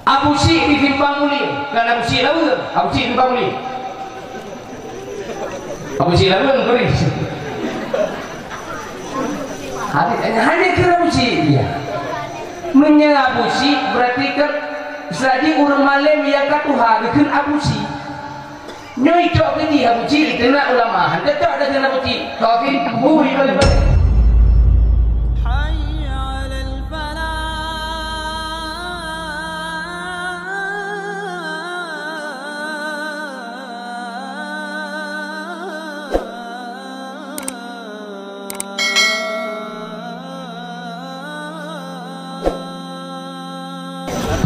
Abu Syih bikin pamuli kan Abu Syih lawan Abu Syih bikin pamuli Abu Syih lawan kering hanya kira Abu Syih ya menya Abu Syih berarti kan selagi orang malam yang katuha bikin Abu Syih nyoi cok ini Abu Syih kena ulama hendak cok ada kena Abu Syih tapi bui balik-balik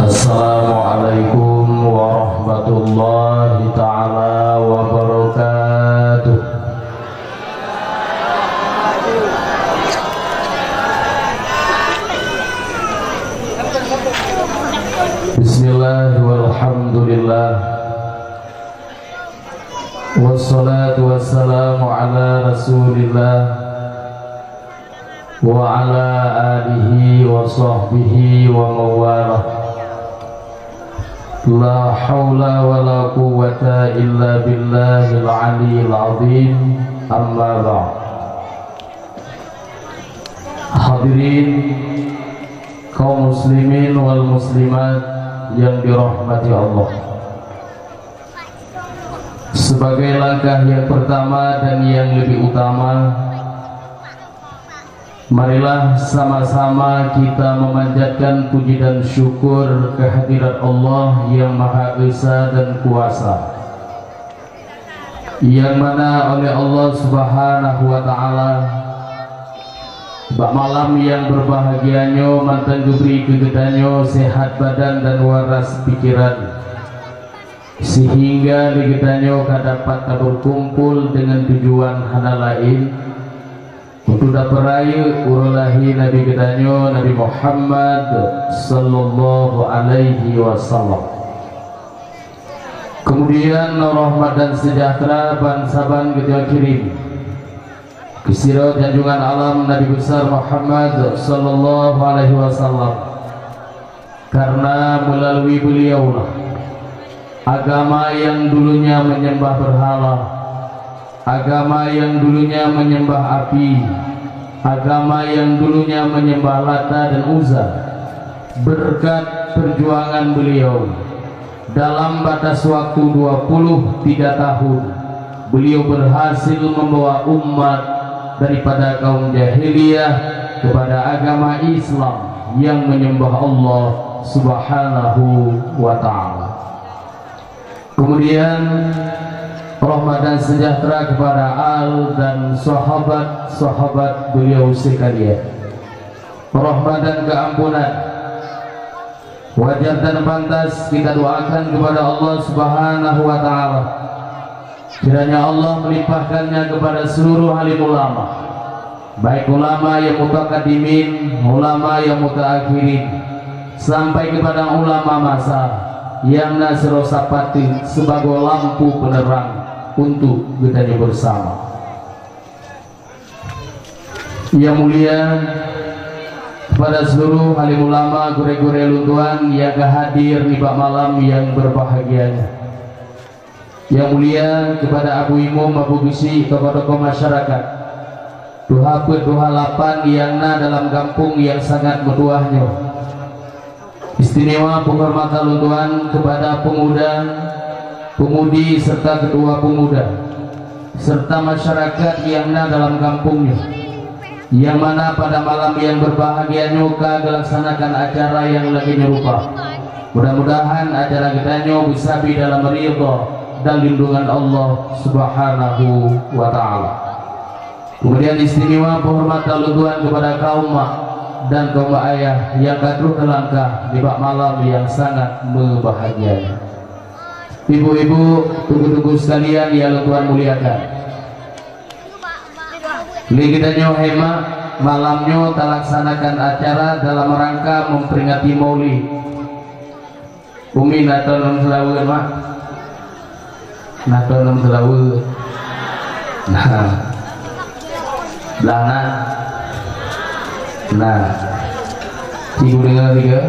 Assalamualaikum warahmatullahi ta'ala wabarakatuh. Bismillah walhamdulillah wassalatu wassalamu ala rasulillah wa ala alihi wa sahbihi wa mawalah. La hawla wa la quwwata illa billahil aliyyil azim. Amma ba'd. Hadirin kaum muslimin wal muslimat yang dirahmati Allah, sebagai langkah yang pertama dan yang lebih utama, marilah sama-sama kita memanjatkan puji dan syukur kehadirat Allah yang Maha Esa dan Kuasa, yang mana oleh Allah Subhanahu wa Ta'ala bak malam yang berbahagianya mantan diberi kegedanyo sehat badan dan waras pikiran, sehingga digedanyo dapat berkumpul dengan tujuan hana lain untuk dapat raya urulahi Nabi gedanyo Nabi Muhammad sallallahu alaihi wasallam. Kemudian rahmat dan sejahtera bansaban kita kirim kesira junjungan alam Nabi besar Muhammad sallallahu alaihi wasallam, karena melalui beliaulah agama yang dulunya menyembah berhala, agama yang dulunya menyembah api, agama yang dulunya menyembah Lata dan Uzza, berkat perjuangan beliau dalam batas waktu 23 tahun beliau berhasil membawa umat daripada kaum jahiliyah kepada agama Islam yang menyembah Allah Subhanahu wa Ta'ala. Kemudian rahmat dan sejahtera kepada al dan sahabat-sahabat beliau sekalian, rahmat dan keampunan wajar dan pantas kita doakan kepada Allah Subhanahu wa Ta'ala, kiranya Allah melimpahkannya kepada seluruh alim ulama, baik ulama yang mutaqaddimin, ulama yang mutaakhirin, sampai kepada ulama masa yang nasirosapati sebagai lampu penerang untuk kita bersama. Yang mulia kepada seluruh alim ulama, gure-gure luntuan yang hadir di malam yang berbahagianya. Yang mulia kepada Abu Imam, Abu Bisi, tokoh-tokoh masyarakat, duha lapan yang dalam kampung yang sangat bertuahnya. Istimewa penghormatan luntuan kepada pemuda, pemudi serta ketua pemuda serta masyarakat yang dalam kampungnya, yang mana pada malam yang berbahagia nyoka dilaksanakan acara yang lagi nyerupa. Mudah-mudahan acara kita bisa di dalam ridha dan lindungan Allah Subhanahu wa Ta'ala. Kemudian istimewa penghormatan luntuan kepada kaum mak dan kaum ayah yang kadruh langkah di bak malam yang sangat membahagiakan. Ibu-ibu, tunggu-tunggu sekalian yang luntuan muliakan, ini kita hemat malamnya terlaksanakan acara dalam rangka memperingati Maulid. Umi naton selawu mak, naton selawu, belana, ibu dengar tiga.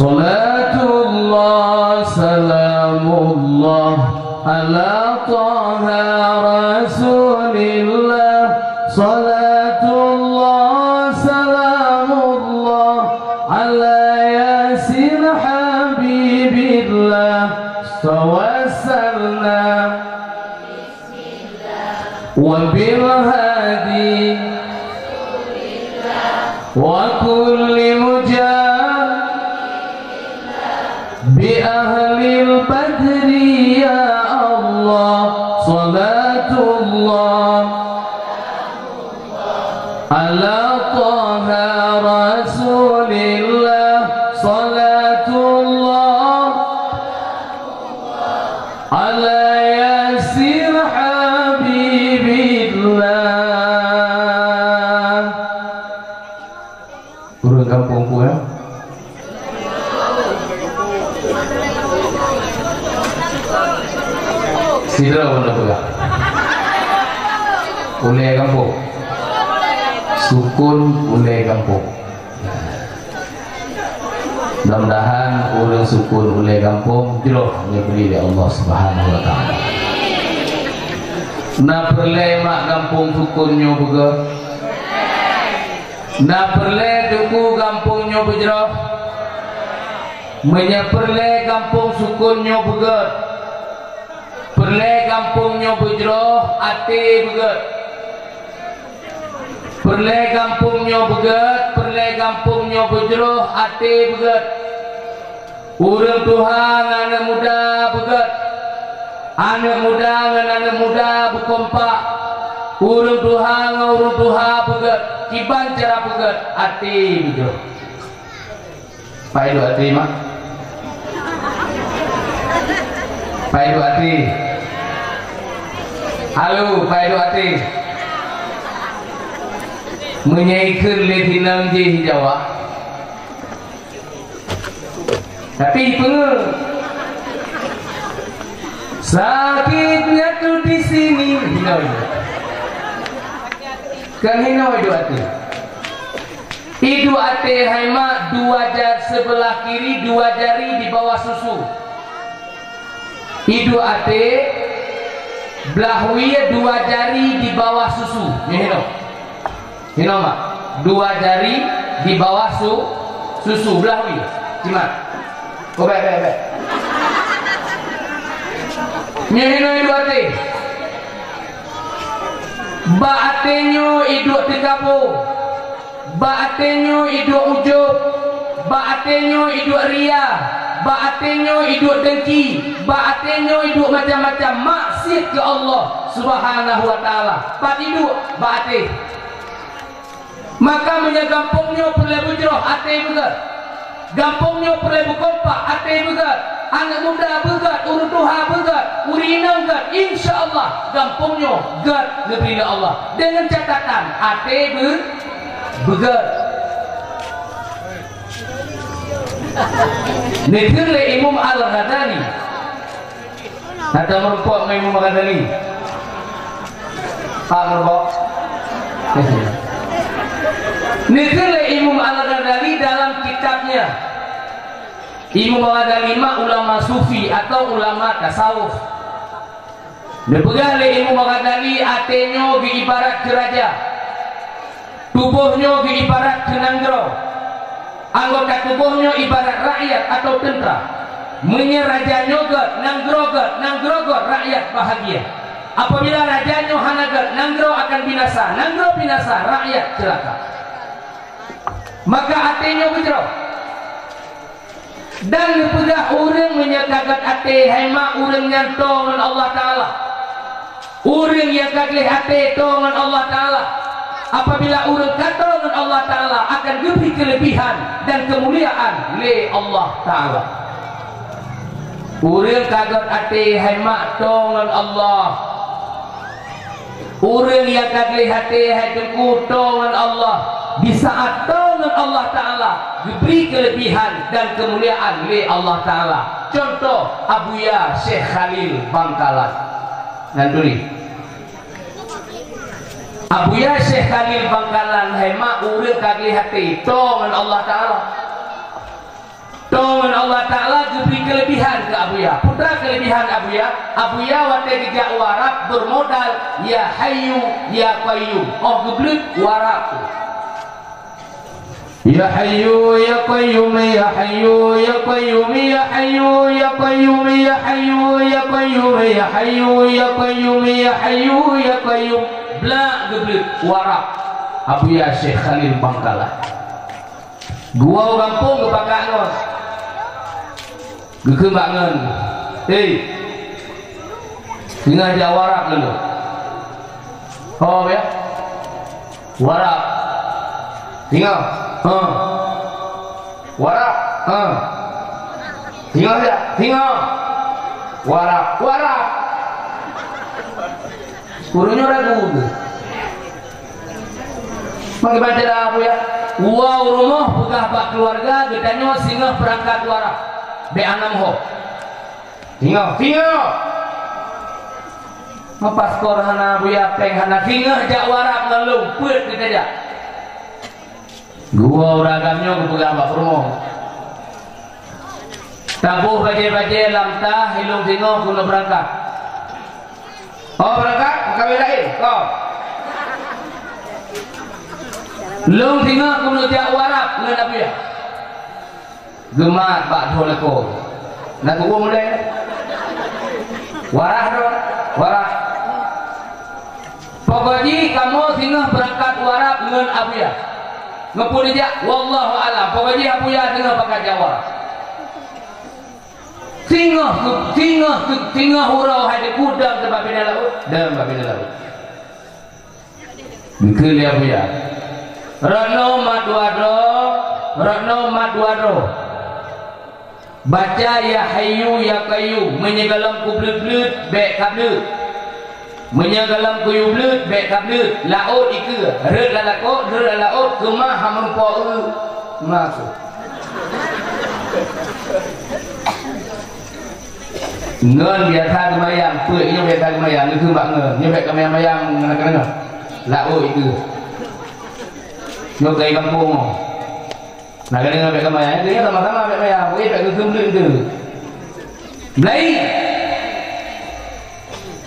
Salatullah salamullah ala taha rasulillah. Salatullah salamullah ala yasin habibillah. Tawassalna wa bil hadi wa kulli mujahid bi ahlil badri ya Allah. Salatullah ala taha rasulillah. Salatullah ala yasin habibillah. Urang kampungku ya. Sidra mana pula? Ulai kampung. Sukun ulai kampung. Mudah-mudahan orang sukun ulai kampung jero diberi oleh Allah Subhanahu wa taala. Na perle mak kampung sukunnya buka. Na perle duku kampungnya bujro. Menyeperle kampung sukunnya buka. Perle kampungnya bujro ati buka. Perle kampungnya begat, perle kampungnya bujro ati begat. Urang Tuhan anak muda begat. Anak muda dengan anak muda berkompak. Urang Tuhan begat. Kiban cara begat ati bujro. Paidu ati mak. Paidu ati. Halo, paidu ati. Menyaikkan letinang je Jawa. Tapi pengen sakitnya tuh di sini. Kan hina idu ate. Idu ate haima dua jari sebelah kiri, dua jari di bawah susu. Idu ate belah wiya dua jari di bawah susu. Hina. Hino mak, dua jari di bawah susu belawi, cimat. Oh baik. Nyehino idu ate, ba atenyo idu tikapo, ba atenyo idu ujub, ba atenyo idu ria, ba atenyo idu dengki, ba atenyo idu macam-macam maksiat ke Allah Subhanahu wa taala. Pat idu ba ate. Maka menyagampungnya perlu bujroh ate begat. Gampungnya perlu kompak ate begat. Anak muda begat, urut Tuhan begat, urinang begat. Insyaallah gampungnya begat negeri Allah. Dengan catatan ate begat. Negeri Imam Al-Ghazali. Kata merupuk Imam Al-Ghazali. Pak merupuk. Negeri Imam Al-Ghazali dalam kitabnya. Imam Al-Ghazali ulama sufi atau ulama tasawuf. Dipegang oleh Imam Al-Ghazali atenyo ibarat ke raja, tubuhnya ibarat ke nanggro, anggota tubuhnya ibarat rakyat atau tentera. Menyeraja nyogot, nanggrogot rakyat bahagia. Apabila rajanya hanagat, nanggro akan binasa, rakyat celaka. Maka hatinya bujro. Dan pegah orang menyatakan hati hema orang yang tongan Allah Ta'ala. Orang yang kaget hati tongan Allah Ta'ala. Apabila orang katongan Allah Ta'ala akan diberi kelebihan dan kemuliaan oleh Allah Ta'ala. Orang kaget hati hema tongan Allah. Orang yang kaget hati hatiku tongan Allah. Di saat tangan Allah Ta'ala diberi kelebihan dan kemuliaan oleh Allah Ta'ala. Contoh Abuya Syekh Khalil Bangkalan. Nanti Abuya Syekh Khalil Bangkalan hema urang kagli hati tangan Allah Ta'ala. Dengan Allah Ta'ala diberi kelebihan ke Abuya. Putra kelebihan Abuya wate gejak warap bermodal ya hayyu ya qayyum. Oh geblut warap. Ya hayyu ya qayyum ya hayyu ya qayyum ya hayyu ya qayyum ya hayyu ya qayyum ya hayyu ya qayyum ya hayyu ya qayyum. Bla geblut warap. Abuya Syekh Khalil Bangkalan. Gua kampung kepakaan nos. Gekembangan. Tinggal aja warap dulu. Oh ya. Warap. Tinggal. Warap. Tinggal aja. Tinggal. Warap. Warap. Kurunya ragu. Mangga baca dah apa ya? Wow rumah pegah bak keluarga gedanya singa perangkat warap. B6 ho. Tinggal. Mapas kor hana buya peng hana tinggal jak warap ngelung put kita jak. Gua ragamnya ke pegah bak rumah. Tabuh baje-baje lamtah hilung tinggal kuna berangkat. Oh berangkat kawin lain. Kau. Long tinggal kuna jak warap ngan abuya. Gemat bak tholeko. Nak gua mulai. Warah dong, warah. Pokoknya kamu tinggal berangkat warap dengan abuya. Ngepun aja, wallahu alam. Pokoknya abuya tinggal pakai Jawa. Tinggal hurau hadi kudang tempat bina laut, dalam bina laut. Ngekeli abuya. Rano madwadro. Baca ya hayyu ya qayyum menyegalam kublut-blut bek kablut menyegalam kuyublut bek kablut laut ike red lalako red laut kemah hamun po masuk ngan biasa kemayang puiknya biasa kemayang itu mbak ngan nya bek kemayang ngana-ngana laut ike ngok kai kampung. Nah kan dengan mereka maya, dia sama-sama mereka maya, boleh tak kesembelih itu. Mulai.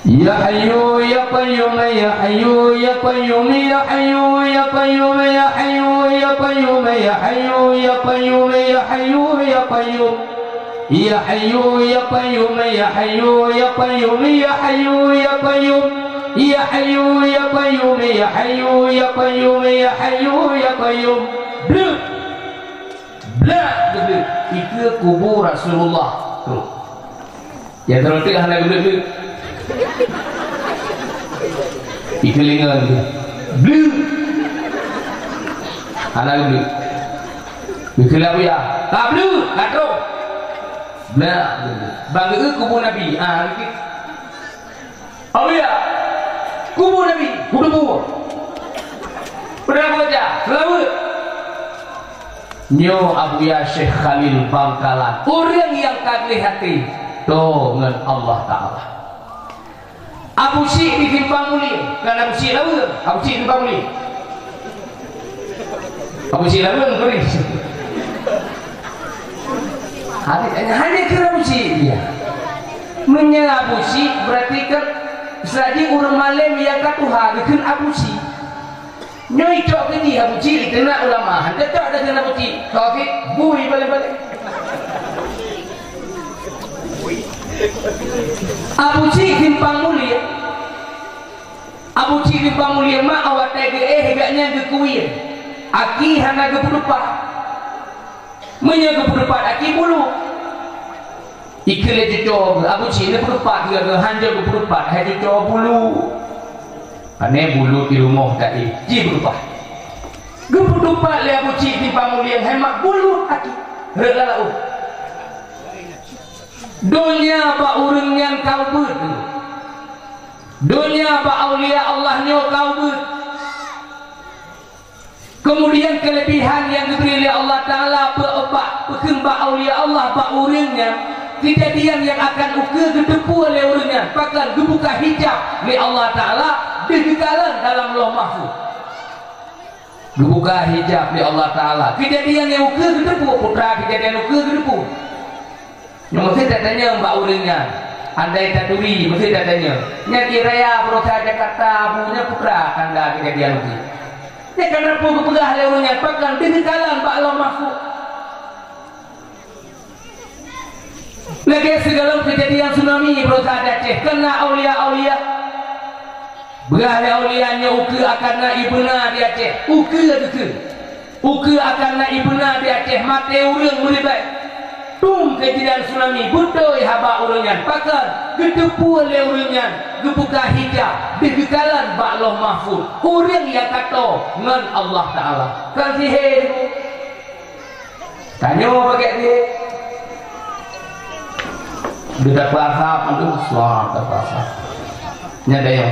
Ya Hayyu ya Qayyum ya Hayyu ya Qayyum ya Hayyu ya Qayyum ya Hayyu ya Qayyum ya Hayyu ya Qayyum ya Hayyu ya Qayyum ya Hayyu ya Qayyum ya Hayyu ya Qayyum ya Hayyu ya Qayyum ya Hayyu ya Qayyum ya Hayyu ya Qayyum ya Hayyu ya Qayyum. Itu kubur Rasulullah. Tuh. Ya terus anak gede. Itu lingan. Blue. Anak gede. Itu apa ya? Tak blue, tak terus. Blah. Bangga kubur Nabi. Gitu. Oh ya. Kubur Nabi. Kubur. Udah baca. Selamat. Nyo Abuya Syekh Khalil Bangkalan orang yang kagli hati to dengan Allah Ta'ala. Abu Syekh ditimpang mulia kan Abu Syekh lawa Abu Syekh ditimpang mulia Abu Syekh lawa keris hadir ke Abu Syekh dia menyerah Abu Syekh berarti kan selagi orang malam yang katuha diken Abu Syekh nyoi cok ke dia Abu Syekh kena ulama hanya tak ada kena Abu Syekh Taufik bui balik-balik Abu Syekh timpang mulia Abu Syekh timpang mulia mak awak tege hegaknya kekuian aki hana kepudupat menya kepudupat aki bulu ikele cucok Abu Syekh kepudupat dia hanja kepudupat hai cucok bulu ane bulu di rumah tadi ji berubah gepudupat le Abu Syekh timpang mulia hemat bulu aki relalau dunia ba urang yang kau ber dunia ba aulia Allah nyo kau ber kemudian kelebihan yang diberi oleh Allah Ta'ala ba aulia Allah ba urangnya kejadian yang akan gedepu oleh urangnya bahkan dibuka hijab oleh Allah Ta'ala digekalan dalam Lauh Mahfuz Buka hijab di Allah Ta'ala. Kejadian yang uke gedepu putra, kejadian uke gedepu. Mesti tak tanya mbak urangnya. Andai taturi mesti tak tanya. Nya kiraya berusaha Jakarta abunya putra tanda kejadian uke. Ya karena pun pegah lewanya pakan dikekalan Pak Allah Mahfud. Lagi segala kejadian tsunami berusaha Aceh kena aulia-aulia. Berahli aulianya uke akan na ibuna di Aceh. Uke akan na ibuna di Aceh. Mati urang melibat. Tung kejadian tsunami. Budoi haba urangan. Pakan. Gedepu oleh urangan. Gebuka hijab. Dikekalan Pak Allah Mahfud. Orang yang kata dengan Allah Ta'ala. Kan sihir. Tanya pakai dia. Dia tak pasap. Aduh, selamat tak pasap. Nyada yang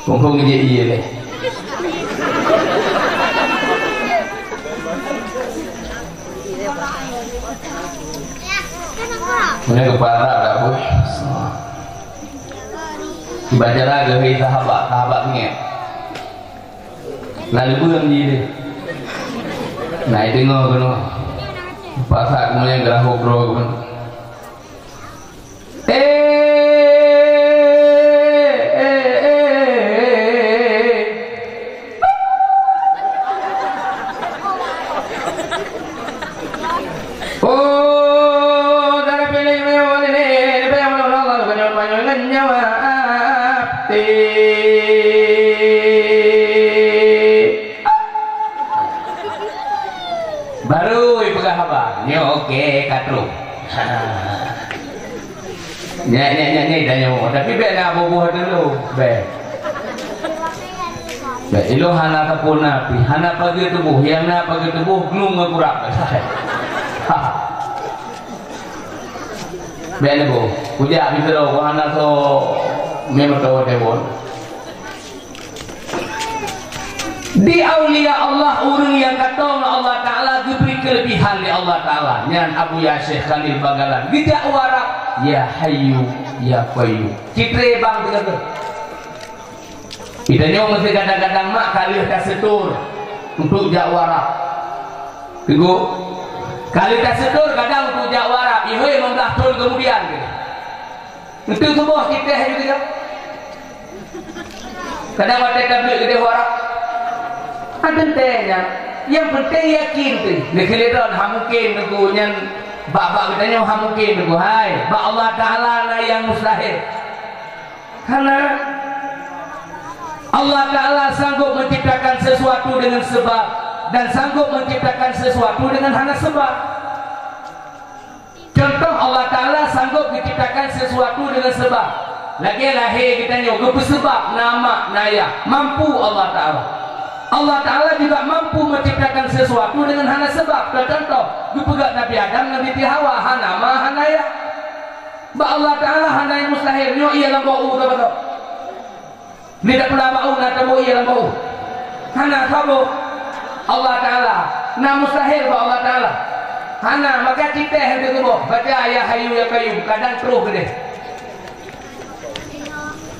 kongkong dia iya deh. Ini kepala tak bos. Baca lagi dari sahabat ni. Lalu bukan dia. Nah itu ngono. Pasal kemudian gerah ngobrol kan. Baru ibu kahaba, ni okey katru. Ni dah nyawa. Tapi baik nak bubuh dulu, baik. Baik, ilo hana tapun napi, hana pagi tubuh, yang nak pagi tubuh glung ngekurak. Baik ni bu, puja bisa lo, hana so memang tahu dewon. Di aulia Allah orang yang kata Allah Ta'ala diberi kelebihan di Allah Ta'ala. Nyan Abu Yasir Khalil Bagalan tidak warak ya hayu ya qayyum. Citre bang tiga tu. Kita nyong mesti kadang-kadang mak kali tak setur untuk jak warak. Tunggu. Kali tak setur kadang untuk jak warak. Ihoi membelah tahun kemudian. Itu semua kita juga. Kadang ada tablik gede warak. Pentingnya, yang penting yakin tu. Nekeliran hamkin tu yang bapa katanya hamkin tu. Hai, ba Allah Taala lah yang mustahil. Karena Allah Taala sanggup menciptakan sesuatu dengan sebab dan sanggup menciptakan sesuatu dengan hanya sebab. Contoh Allah Taala sanggup menciptakan sesuatu dengan sebab. Lagi lahir kita nyoba bersebab nama naya mampu Allah Taala. Allah Ta'ala juga mampu menciptakan sesuatu dengan hanya sebab. Contoh, dipegat Nabi Adam, Nabi Hawa, hana ma hana ya. Ba Allah Ta'ala hana yang mustahil. Nyo iya lang bau betul. Tidak pula bau na tabo iya lang bau. Hana tabo Allah Ta'ala. Na mustahil ba Allah Ta'ala. Hana maka kita yang ditubuh. Baca ya hayu ya qayyum. Kadang terus gede.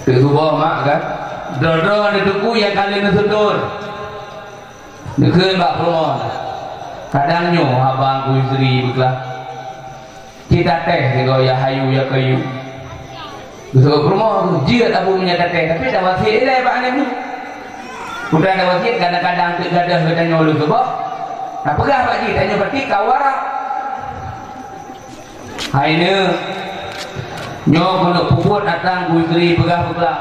Ditubuh mak kan. Dodol dituku ya kali nututur. Dekun bak perempuan. Kadangnya abang ku isteri beglah. Kita teh kalau ya hayu ya kayu. Besok perempuan dia tak punya teh tapi dah wasiat dia pak ni. Udah ada wasiat kadang-kadang tu gadah katanya lu sebab. Nah pegah pak ji tanya berarti kawarak. Hai ni. Nyo kena puput datang ku isteri pegah-pegah.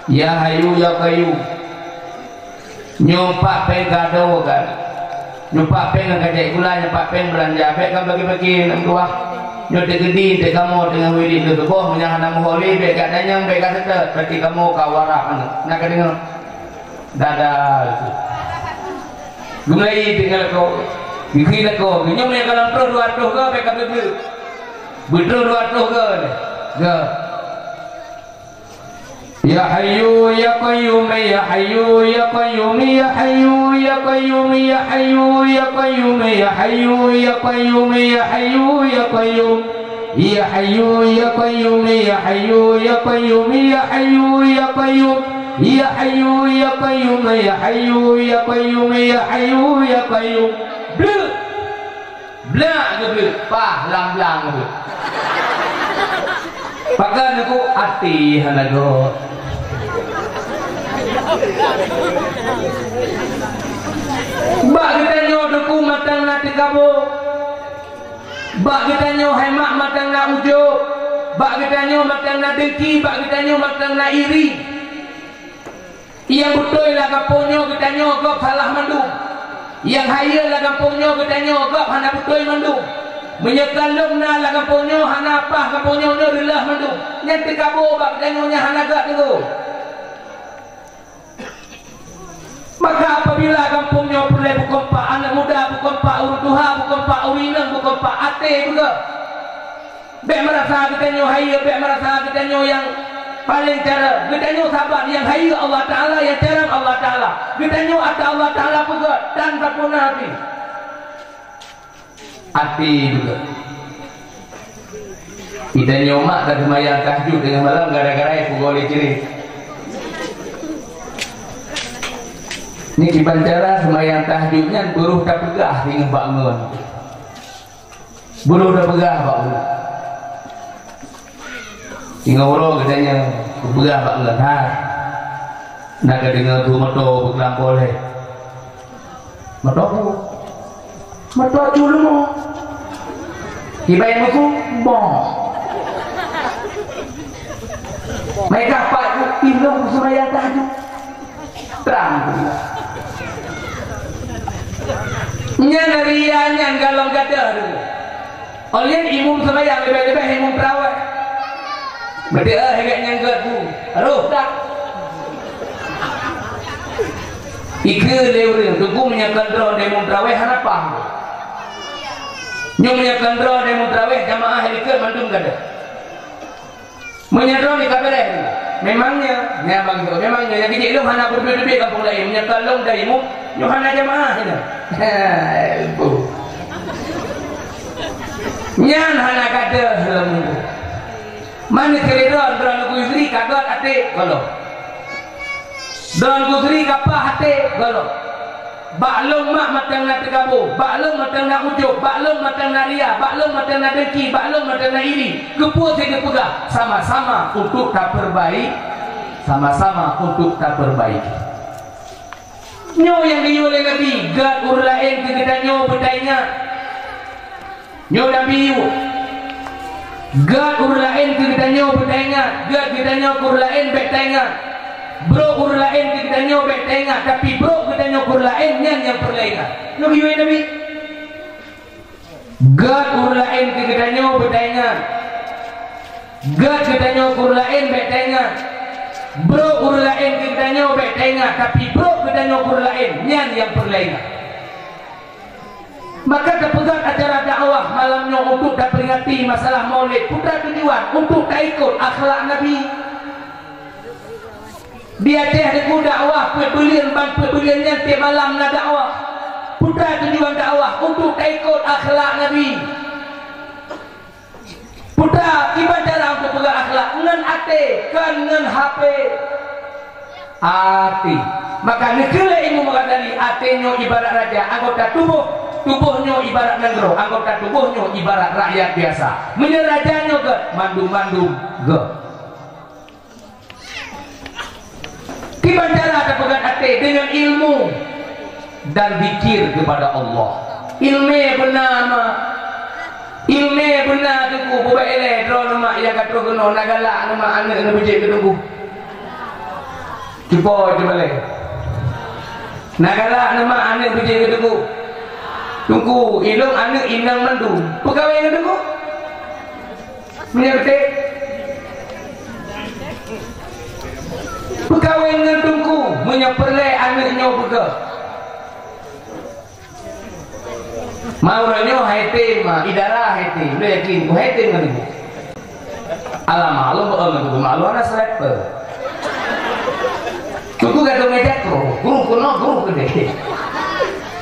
Ya hayu ya kayu. Nyompak peng gado kan. Nyompak peng ngajak gula, nyompak peng belanja. Baik kan bagi-bagi nak tuah. Nyo tegedi te kamu dengan wiri tu boh menyangan nama holi baik kat danyang baik kat setet. Berarti kamu kawarak mana? Nak dengar. Dadah. Gulai tinggal kau. Gigi nak kau. Nyom yang kalau terus 200 ke baik kat betul. Betul 200 ke. Ke. Ya Hayyu ya Qayyum ya Hayyu ya Qayyum ya Hayyu ya Qayyum ya Hayyu ya Qayyum ya Hayyu ya Qayyum ya Hayyu ya Qayyum ya Hayyu ya Qayyum ya Hayyu ya Qayyum ya Hayyu ya Qayyum ya hayyu ya qayyum ya hayyu ya qayyum ya hayyu ya qayyum blek blek gitu pah lang-lang gitu pakan aku hati hanago bak kita nyo deku matang na tikabo bak kita nyo hemak matang na ujub bak kita nyo matang na dengki bak kita nyo matang na iri yang betul lah kampungnya kita nyogok salah mandum yang haya lah kampungnya kita nyogok hana betul mandum menyekalum na lah kampungnya hana apa kampungnya rilah mandum yang tikabo bak kita nyonya hana gak tu. Maka apabila kampungnya boleh bukan pak anak muda, bukan pak urutuha, bukan pak urinang, bukan pak ate juga. Bek merasa kita nyo haya, bek merasa kita nyo yang paling cara. Kita nyo sabar yang haya Allah Ta'ala, yang cara Allah Ta'ala. Kita nyo ada Allah Ta'ala juga dan tak pernah hati. Hati juga. Kita nyo mak dan semayang tahajud dengan malam gara-gara yang pukul ciri. Ini di bandara semayang tahajudnya buruh tak pegah dengan bangun buruh tak pegah bangun tinggal orang katanya pegah bangun nak dengar tu motor berkelam boleh motor dulu dibayang aku bong mereka pak ilmu semayang tahajud terang nya narianya galong gadar oleh imum semayang lebih-lebih imum perawat berdua hegaknya gadu aduh tak ike lewre tunggu menyakan drone imum perawat hanapa nyu menyakan drone imum perawat jamaah helikat mandum gada menyadron di kabar memangnya yang kecil lu hana berbeda-beda kampung lain menyakan long dari imum Yohana jamaah ini. Nyan hana kata helmu. Mana keredon drone guzri kagot ate golo. Drone guzri kapah ate golo. Baklum mak matang na tegabo, baklum matang na ujub, baklum matang na ria, baklum matang na dengki, baklum matang na iri. Kepuas saya kepegah sama-sama untuk tak perbaik, sama-sama untuk tak perbaiki. Nyo yang dioleh Nabi gad urlain ke kita nyo bertanya nyo Nabi gad urlain ke kita nyo bertanya gad kita nyo urlain bertanya bro urlain ke kita nyo bertanya tapi bro kita nyo urlain nyan yang perlainan nyo Nabi gad urlain ke kita nyo bertanya gad kita nyo urlain bertanya bro urlain kita nyo bertanya tapi bro kita nyo urlain nyan yang perlainan maka terpegang acara dakwah malamnya untuk tak peringati masalah maulid putra tujuan untuk tak ikut akhlak Nabi dia teh deku dakwah pebulian tiap malam na dakwah putra tujuan dakwah untuk tak ikut akhlak Nabi putra ibadah untuk pegang akhlak ngan ate kan ngan HP ati maka negara ilmu mengadani atenyo ibarat raja anggota tubuhnya ibarat negro anggota tubuhnya ibarat rakyat biasa menyerajanya ke mandum-mandum ke kibandara terpegang ate dengan ilmu dan zikir kepada Allah ilmu bernama ilmu benar tu ku buat eleh drone mak yang kata kena nagala nama anak nak bejek ke tunggu cuba balik nagala nama anak bejek ke tunggu ilung anak inang mandu pegawai ke tunggu menyertai pegawai ke tunggu menyeperlai anaknya pegawai Mauranya haitim, idara haitim, udah yakin, ku haitim kan ibu. Alam malu, malu anak sniper. Tunggu gak meja guru kuno gede.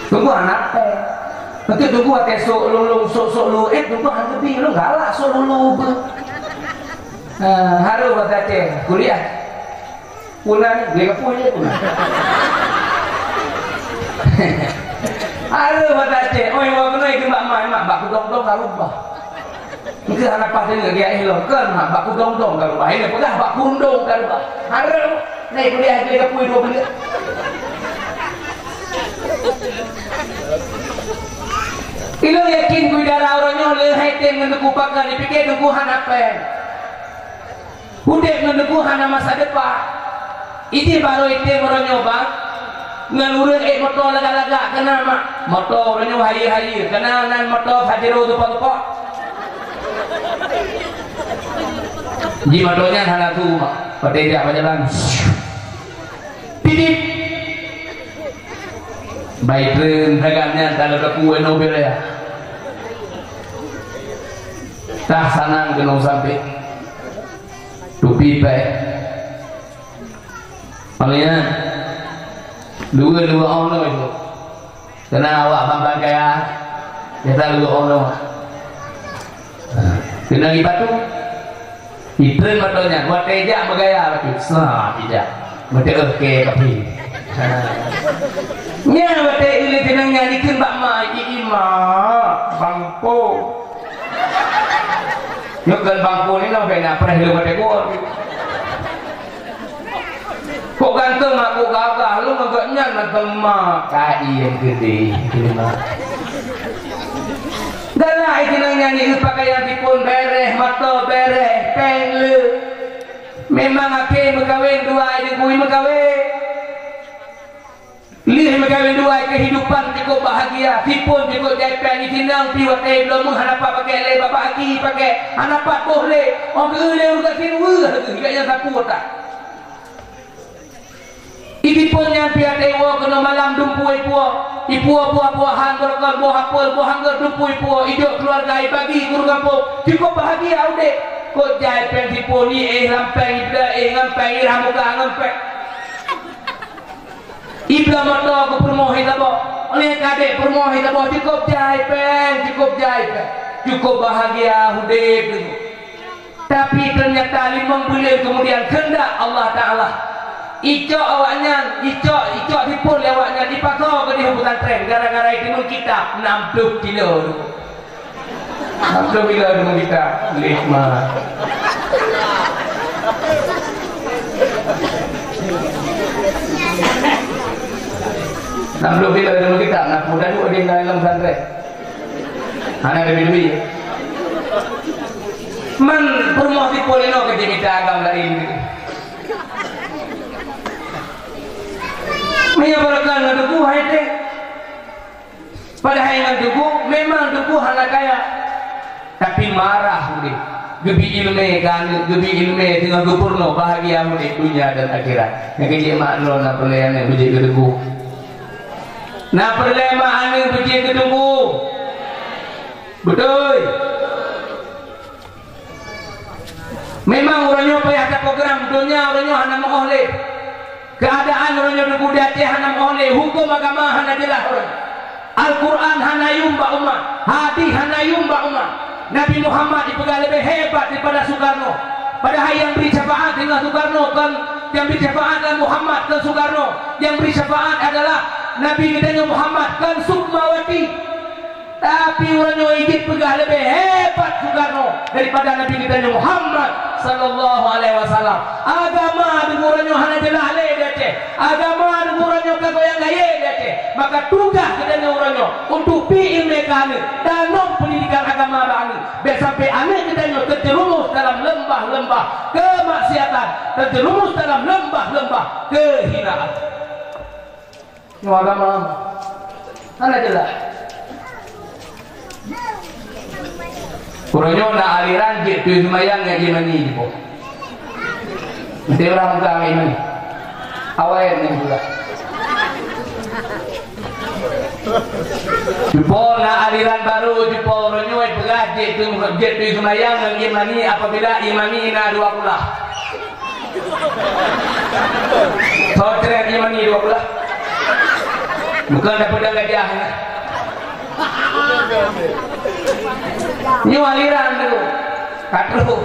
Tunggu anak teh. Nanti tunggu ate sok lu, tunggu anak gede, lu galak sok lu. Haru buat ate kuliah. punah dia punya punah. Ada mata cek, oi wa kena ke mak bak dong kalau bah. Mungkin anak paten ke dia elok kan mak bak dong kalau bah. Ini pegah bak kundong kalau bah. Ada naik kuliah ke pui 2 bulan. Ilo yakin kui darah orangnya le haiten ngenduku pakan dipikir nunggu hanapen. Udek ngenduku hana masa depan. Ini baru itu orangnya bang. Ngalurun motor laga-laga kena mak motor orangnya hari-hari kena nan motor hadiru tupa-tupa. Ji motornya hana tu mak. Pateda jalan. Pidip. Baik tren dagangnya kalau ada kue nobel ya. Tak sanang kena sampai tupi baik. Makanya dua ono itu. Kena awak bambang kaya, kita dua ono. Kena ibatu, itren matanya, buat tejak bergaya lagi. Sah tidak, betul oke tapi. Nya bate ini tenang nyanyikan bak ma ima bangpo. Nyukan bangpo ni nak bena pernah lu bate gor. Kok ganteng aku gagah lu ngagak nyan nonton mak kai yang gede lima. Galak tenang nyanyi pakaian dipun bereh mata bereh pelu. Memang ake megawin dua ini kui megawin. Lih megawin dua kehidupan cukup bahagia, tipun cukup jalan ini tinang piwat belum mengharapkan pakai le bapak aki pakai anak pak boleh, orang le urut sini hingga sapu tak. Ini pun yang pihak dewa kena malam dumpui puak, buah-buahan berkar buah apel buah anggur dumpui puak, hidup keluarga bagi guru kampung cukup bahagia udah. Kau jalan pensipun ni lampang lampang ramuka lampang. Ibla mata aku permohi tabo, oleh kadek permohi tabo cukup jahit cukup bahagia hidup. Tapi ternyata 5 bulan kemudian kehendak Allah Taala. Icok awaknya, icok dipun awaknya dipakau ke di hutan tren gara-gara itu kita 60 kilo. 60 kilo dengan kita lima. Nak belum bila dengan kita nak mudah juga di dalam pesantren. Hanya lebih-lebih. Man promosi polino ke kita agam lain. Maya barakan ngaduku haite. Padahal ngaduku memang duku hana kaya. Tapi marah udah. Gebi ilmu dengan gupurno bahagia udah dunia dan akhirat. Yang kecil makno nak pelayan yang menjadi keduku. Nak perlemaan yang biji ketunggu. Betul. Memang orangnya payah tak program dunia orangnya hana mengohleh. Keadaan orangnya berkudati hana mengohleh. Hukum agama hana jelas orang. Al-Quran hana yumba umat. Hadis hana yumba umat. Nabi Muhammad dipegang lebih hebat daripada Soekarno. Padahal yang beri syafaat dengan Soekarno kan, yang beri syafaat adalah Muhammad dan Soekarno. Yang beri syafaat adalah Nabi kita Muhammad kan Sukmawati. Tapi orangnya ingin pegang lebih hebat Soekarno daripada Nabi kita Muhammad sallallahu alaihi wasallam. Agama orangnya hanya jelas le dia. Agama orangnya kagoyang gaya dia. Maka tugas kita orangnya untuk pi ilmu kami dalam pendidikan agama bani. Biar sampai anak kita terjerumus dalam lembah-lembah kemaksiatan, terjerumus dalam lembah-lembah kehinaan. Agama mana jelas. Kurangnya nak aliran gitu semayang yang gimana ni po. Mesti orang muka ini. Awal ni pula. Jupo nak aliran baru jupo orangnya berat gitu semayang yang gimana ni apabila imami ina 2 pula. Saudara imami 2 pula. Bukan dapat gajah. Ini aliran dulu, katru.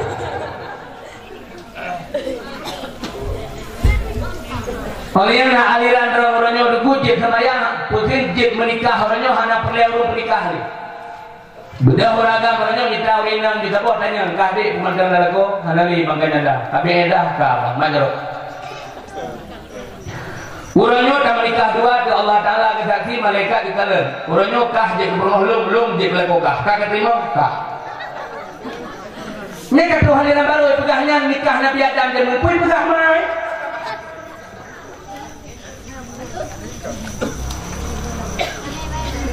Oleh na aliran orang-orangnya udah gujib sama yang putih jib menikah orangnya hana perlu menikah ni. Bedah orang orangnya kita urinam kita buat tanya kade pemandang lagu hana li bangkanya dah. Tapi dah kah majro. Orangnya dah menikah dua ke Allah Taala ke saksi malaikat di kalan. Orangnya kah jib belum jib lagu kah terima kah. Ni kata haliran baru pegahnya nikah Nabi Adam dan pun pegah mai.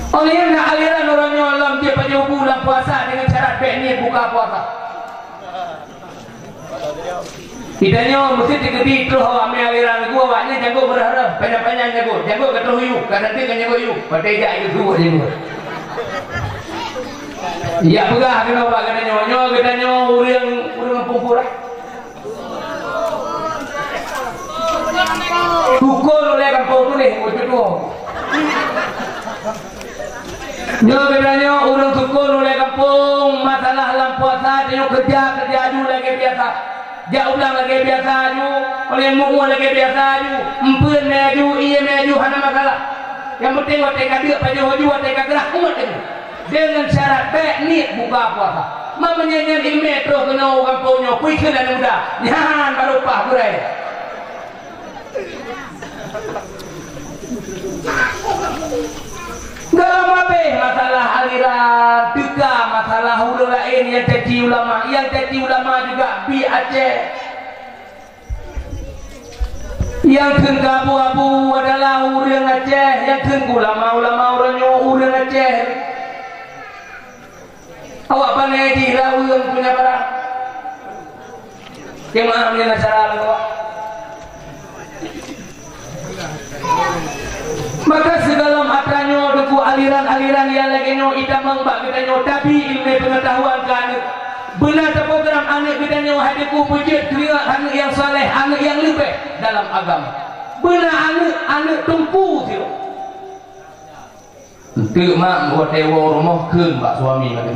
Olehnya aliran orang nyolam dia pada bulan puasa dengan syarat baik buka puasa. Kitanya mesti digedi terus ambil aliran gua awaknya jago berharap panjang-panjang jago ketuh yuk kadang dia jago yuk pada ijak itu dua jago. Iya pegah kena apa katanya urang pungkurah. Tukul oleh kampung tu ni macam tu. Nyo bedanya urang tukul oleh kampung masalah dalam puasa dia kerja aju lagi biasa. Dia ulang lagi biasa aju, oleh mu lagi biasa aju, empeun maju, iya maju hana masalah. Yang penting wa teka dia pada hoju wa teka gerah umat itu. Dengan syarat baik niat buka puasa. Mamanya nyan ilmu terus kena orang kampungnya pui kena muda. Jangan baru pah kurai. Dalam apa masalah aliran tiga masalah hulu lain yang jadi ulama juga bi Aceh yang ken abu-abu adalah urang Aceh yang ken ulama orangnya urang Aceh awak pandai di lawang punya barang kemana nasara awak. Maka segala matanya duku aliran-aliran yang lagi nyo ida mengbak kita nyo tapi ilmu pengetahuan kan benar program anak kita nyo hadiku wujud kira anak yang saleh anak yang lebih dalam agama benar anak tumpu tu tu mak buat dewa rumah keun pak suami kata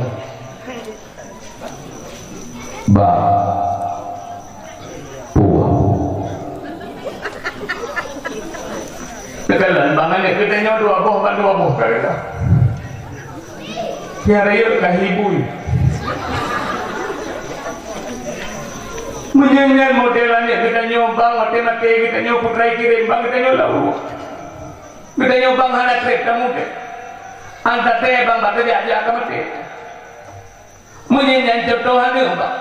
ba Kekalan bangannya ketanya dua boh kata. Tiara yuk kahibui. Menyanyian modelannya ketanya bang mati ketanya putrai kirim bang ketanya lalu. Ketanya bang hana trek kamu ke. Anta teh bang batu diajak kamu ke. Menyanyian jabdohan dia bang.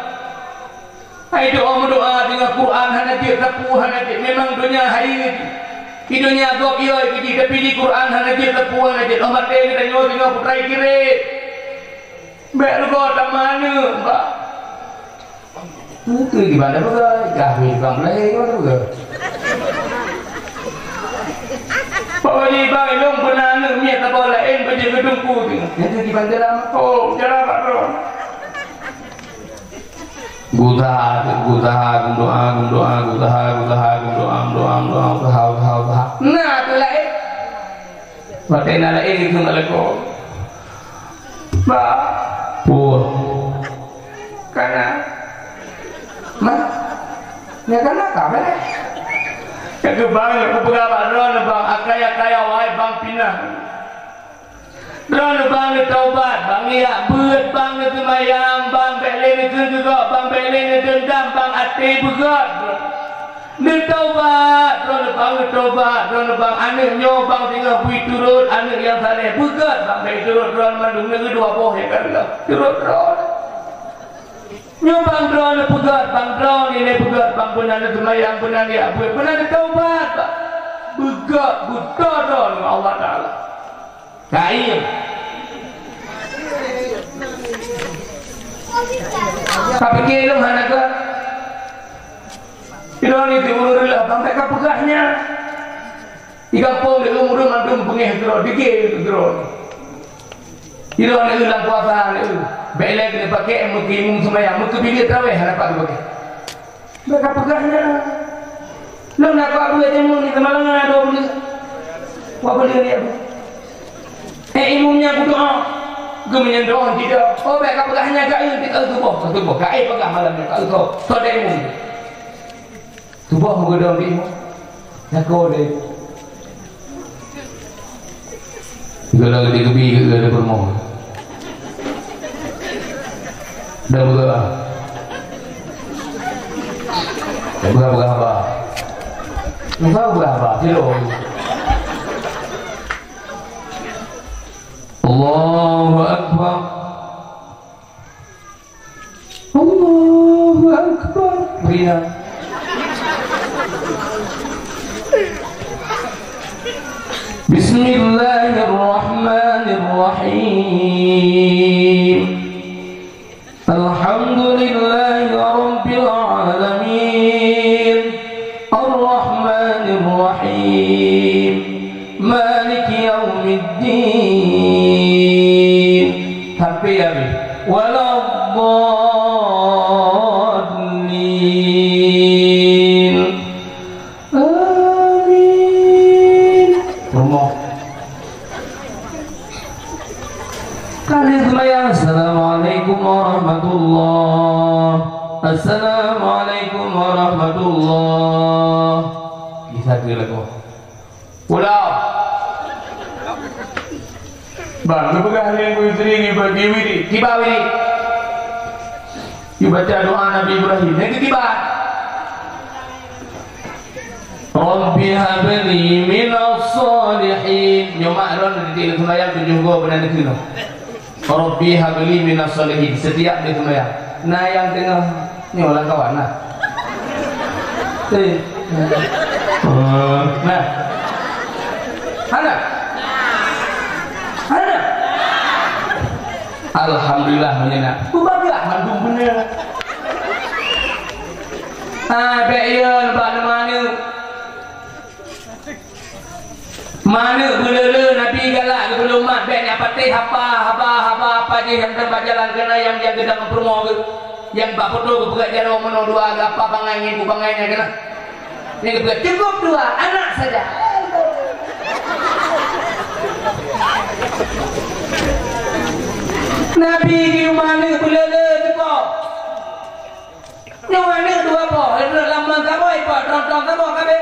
Hai doa dengan Quran hana dia tapu hana dia memang dunia hari ini. Hidupnya agak kira tapi di Quran hanya dia terpuang aja. Nomor dia kita nyoba putrai kiri. Baik lu kau tak mana, mbak? Itu di mana pun? Kami bang lagi mana pun? Bawa ni bang elong benar ni tak boleh lain baju gedungku tu. Itu di bandara. Oh, jalan pak bro. Gutaha doa. Nah, tu lain. Patena lain itu malaiko. Ba, pur. Karena, ni karena apa? Kebang, aku pegang drone bang, akaya wai bang pinah. Drone bang taubat, bang ya beut bang semayang, bang belen itu juga, bang belen dendam, bang ati begat. Ni taubat, drone bang anaknya bang tinggal bui turut, anak yang saleh begat, bang bui turut drone mandung ni kedua boh ya kan lah, turut drone. Nyobang drone pegat, bang drone ini pegat, bang benar semayang, benar ya beut, benar taubat, begat, buta drone Allah Taala. Kain. Tapi kira mana ke? Kira ni diurut lah, bang mereka pegahnya. Di kampung di umur mandum pengeh drone, dikir drone. Kira ni ulang puasa ni, belak ni pakai mukimum semayang, mukibili terawih nak pakai. Mereka pegahnya. Lalu nak aku aja mu ni semalam ada boleh. Apa dia ni aku? Ilmunya aku doa kemudian doa tidak oh baik apa pegahnya gaya kita tubuh gaya pegang malam ni tak tahu tak ada ilmu tubuh muka doa ilmu Jago deh. Gala gede kebi gala bermoh. Dah berapa? Berapa? Berapa? Kilo. Allahu Akbar. Allahu Akbar. Bina. Bismillahirrahmanirrahim. Alhamdulillahi rabbil alamin. Ar-Rahmanir-Rahim. Maliki yaumiddin. Sampai habis. Waladdallin. Amin. Rumah. Kali semayang. Assalamualaikum warahmatullahi. Assalamualaikum warahmatullahi. Kisah kira kau. Pulau. Bang, lu pegang yang gue sering bagi wiri, tiba wiri. You baca doa Nabi Ibrahim. Yang ketiba. Rabbi habli minas salihin. Nyomak ron di semayang tujuh gua benar kena. Rabbi habli minas salihin. Setiap di semayang. Nah yang tengah ni orang kawan lah. Nah, ada, ada. Alhamdulillah menyenang. Kubablah mandung bener. Be'il mana mana belele Nabi galak ke belum mat ben apa teh apa je yang tempat jalan kena yang dia gedang promo ke yang pak foto ke pegat jaro meno dua apa pangangin ku pangainya kena ni ke cukup dua anak saja. Nabi di mana belele cukup ni mana dua po lama kamu ipo tonton kamu kabe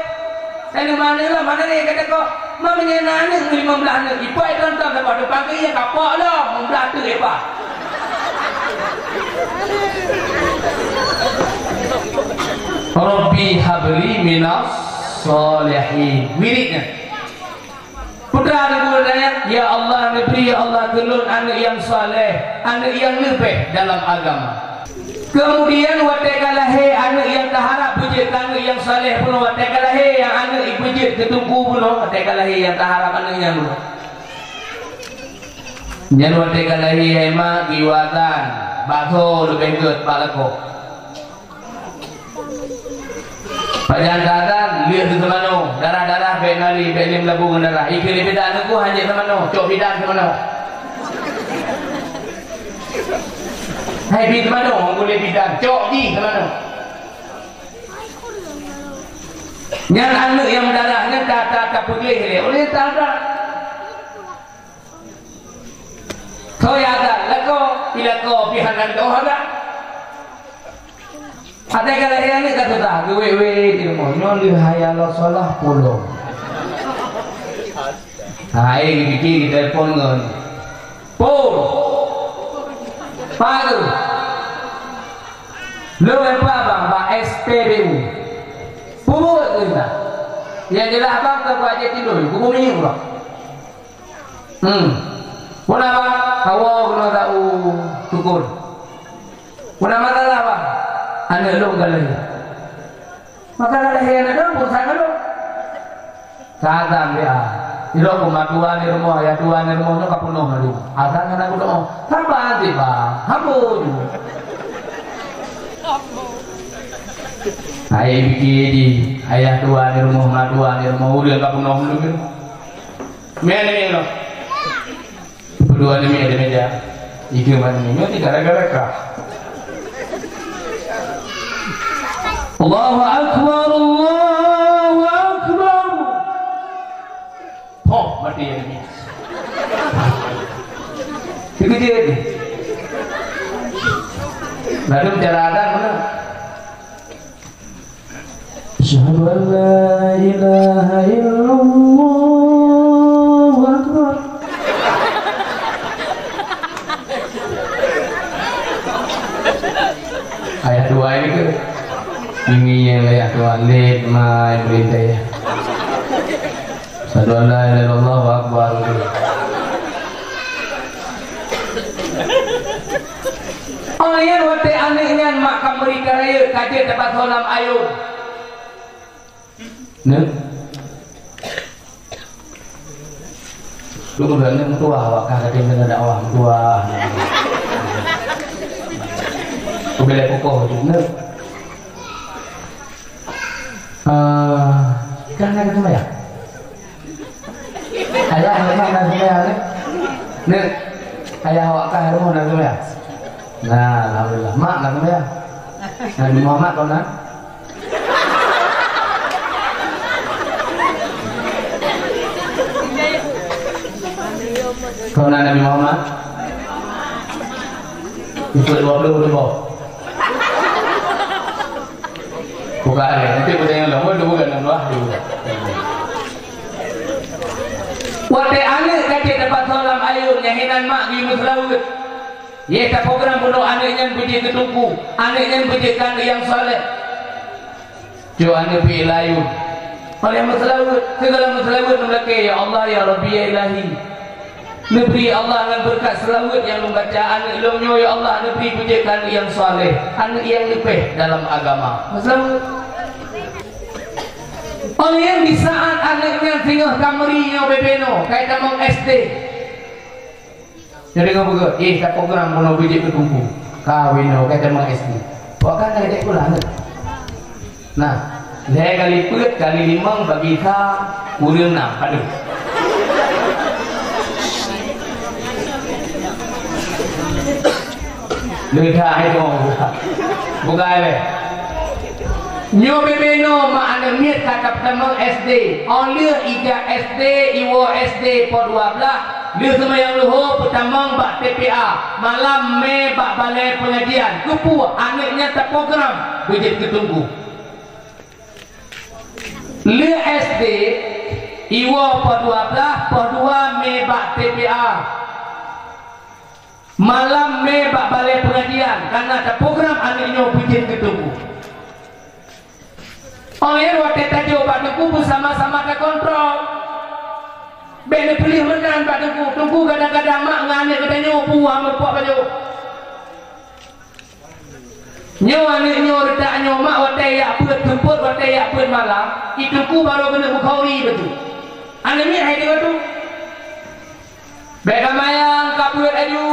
saya mana lah mana ni kata kau mama nyenang ni 15 ni ipo tonton kamu tu pagi yang kapok lah 15 tu ipo Rabbi habli minas salihin. Wiridnya putra kemudian ya Allah beri ya Allah gelun anak yang saleh, anak yang lebih dalam agama. Kemudian watekalahe anak yang taharap pujit anak yang saleh pun watekalahe yang anak pujit ketungku pun watekalahe yang taharap anak yang pun. Yang watekalahe emak giwatan bakso lebih good palako. Pajantaran lihat di mana darah-darah benali belim labung darah ikir bidan aku hanya mana cok bidan ke mana hai bid mana boleh bidan cok di ke mana yang anak yang darahnya tak putih dia oleh tak ada kau ya ada lako bila kau pihanan kau ada ada kalau yang ni kata tak, gue di rumah nyoli hayalo salah polo. Hai bikin telefon ngon. Pol. Pagu. Lu apa bang? Bang SPBU. Puput kita. Yang jelas bang tak baca tidur. Kubu minyak bang. Kenapa? Kau kena tahu syukur. Kenapa masalah bang? Anak lu galai. Maka galai anak lu perusahaan lu. Sadam dia. Ilo kumatuan di rumah ya tuan di rumahnya kapunuh malu. Asal anak lu mau. Apa nanti bang? Hampun. Ayah bikin di ayah tuan di rumah matuan di rumah udah kapunuh malu. Mana ni lo? Berdua ni ada meja. Ikan mana ni? Nanti gara-gara kah? Allahu Akbar, Allahu Akbar. Oh, mati ya ini. Begitu dia. Lalu bicara ada mana? Asyhadu an la ilaha illallah akbar. Ayat 2 ini ke tingginya ayat 2 lid mai berita ya. Asyhadu an la ilaha illallah akbar. Alian wate anehnya mak kamari karaya kaje dapat solam ayun. Nih. Lu udah nih tua awak kaje dengan dakwah tua. Kubele kokoh nih. Kan ada cuma ya. Ayah nak ya nih. Ayah awak kah rumah nak ya. Nah, alhamdulillah. Mak nak ya. Nabi Muhammad kau nak? Kau nak Nabi Muhammad? Ikut 20 ribu. Buka ni. Nanti kita yang lama tu bukan nama juga. Wate anak kaje dapat solam ayun yang hinan mak di Muslawut. Ye tak program penuh anaknya puji ketungku, anaknya puji kan yang soleh. Jo anak pi layu. Oleh Muslawut, segala Muslawut melaki ya Allah ya Rabbi ya Ilahi. Neberi Allah dengan berkat selawat yang membaca anak ilmunya ya Allah, neberi puji kan yang soleh, anak yang lebih dalam agama. Muslawut. Oleh yang di saat anaknya singgah kamari yang bebeno, kaitan mau SD. Jadi kau buka, tak program pulau bijak berkumpul, kawin kau kaitan mau SD. Bukan kali dek pulang. Nah, dia kali put kali 5 bagi ka kurang 6, aduh. Ledah itu bukan le. Nyo bebeno mak anda miat kata pertama SD, only ija SD, iwo SD por 12. Dia semayang luhur pertama bak TPA, malam me bak balai pengajian. Kupu anaknya tak program bijak ketunggu. Le SD, iwo por 12, por 2 me bak TPA. Malam me bak balai pengajian karena tak program anaknya bijak ketunggu. Oleh waktu tadi obat tunggu bersama-sama tak kontrol. Benda pilih menan pak tunggu kadang-kadang mak nganek katanya buah merpuak baju. Nyo anek nyo redak nyo mak watai yak put jemput watai yak put malam. Itu baru kena bukhauri betul. Anek ni hai dia tu. Beka mayang kabut aju,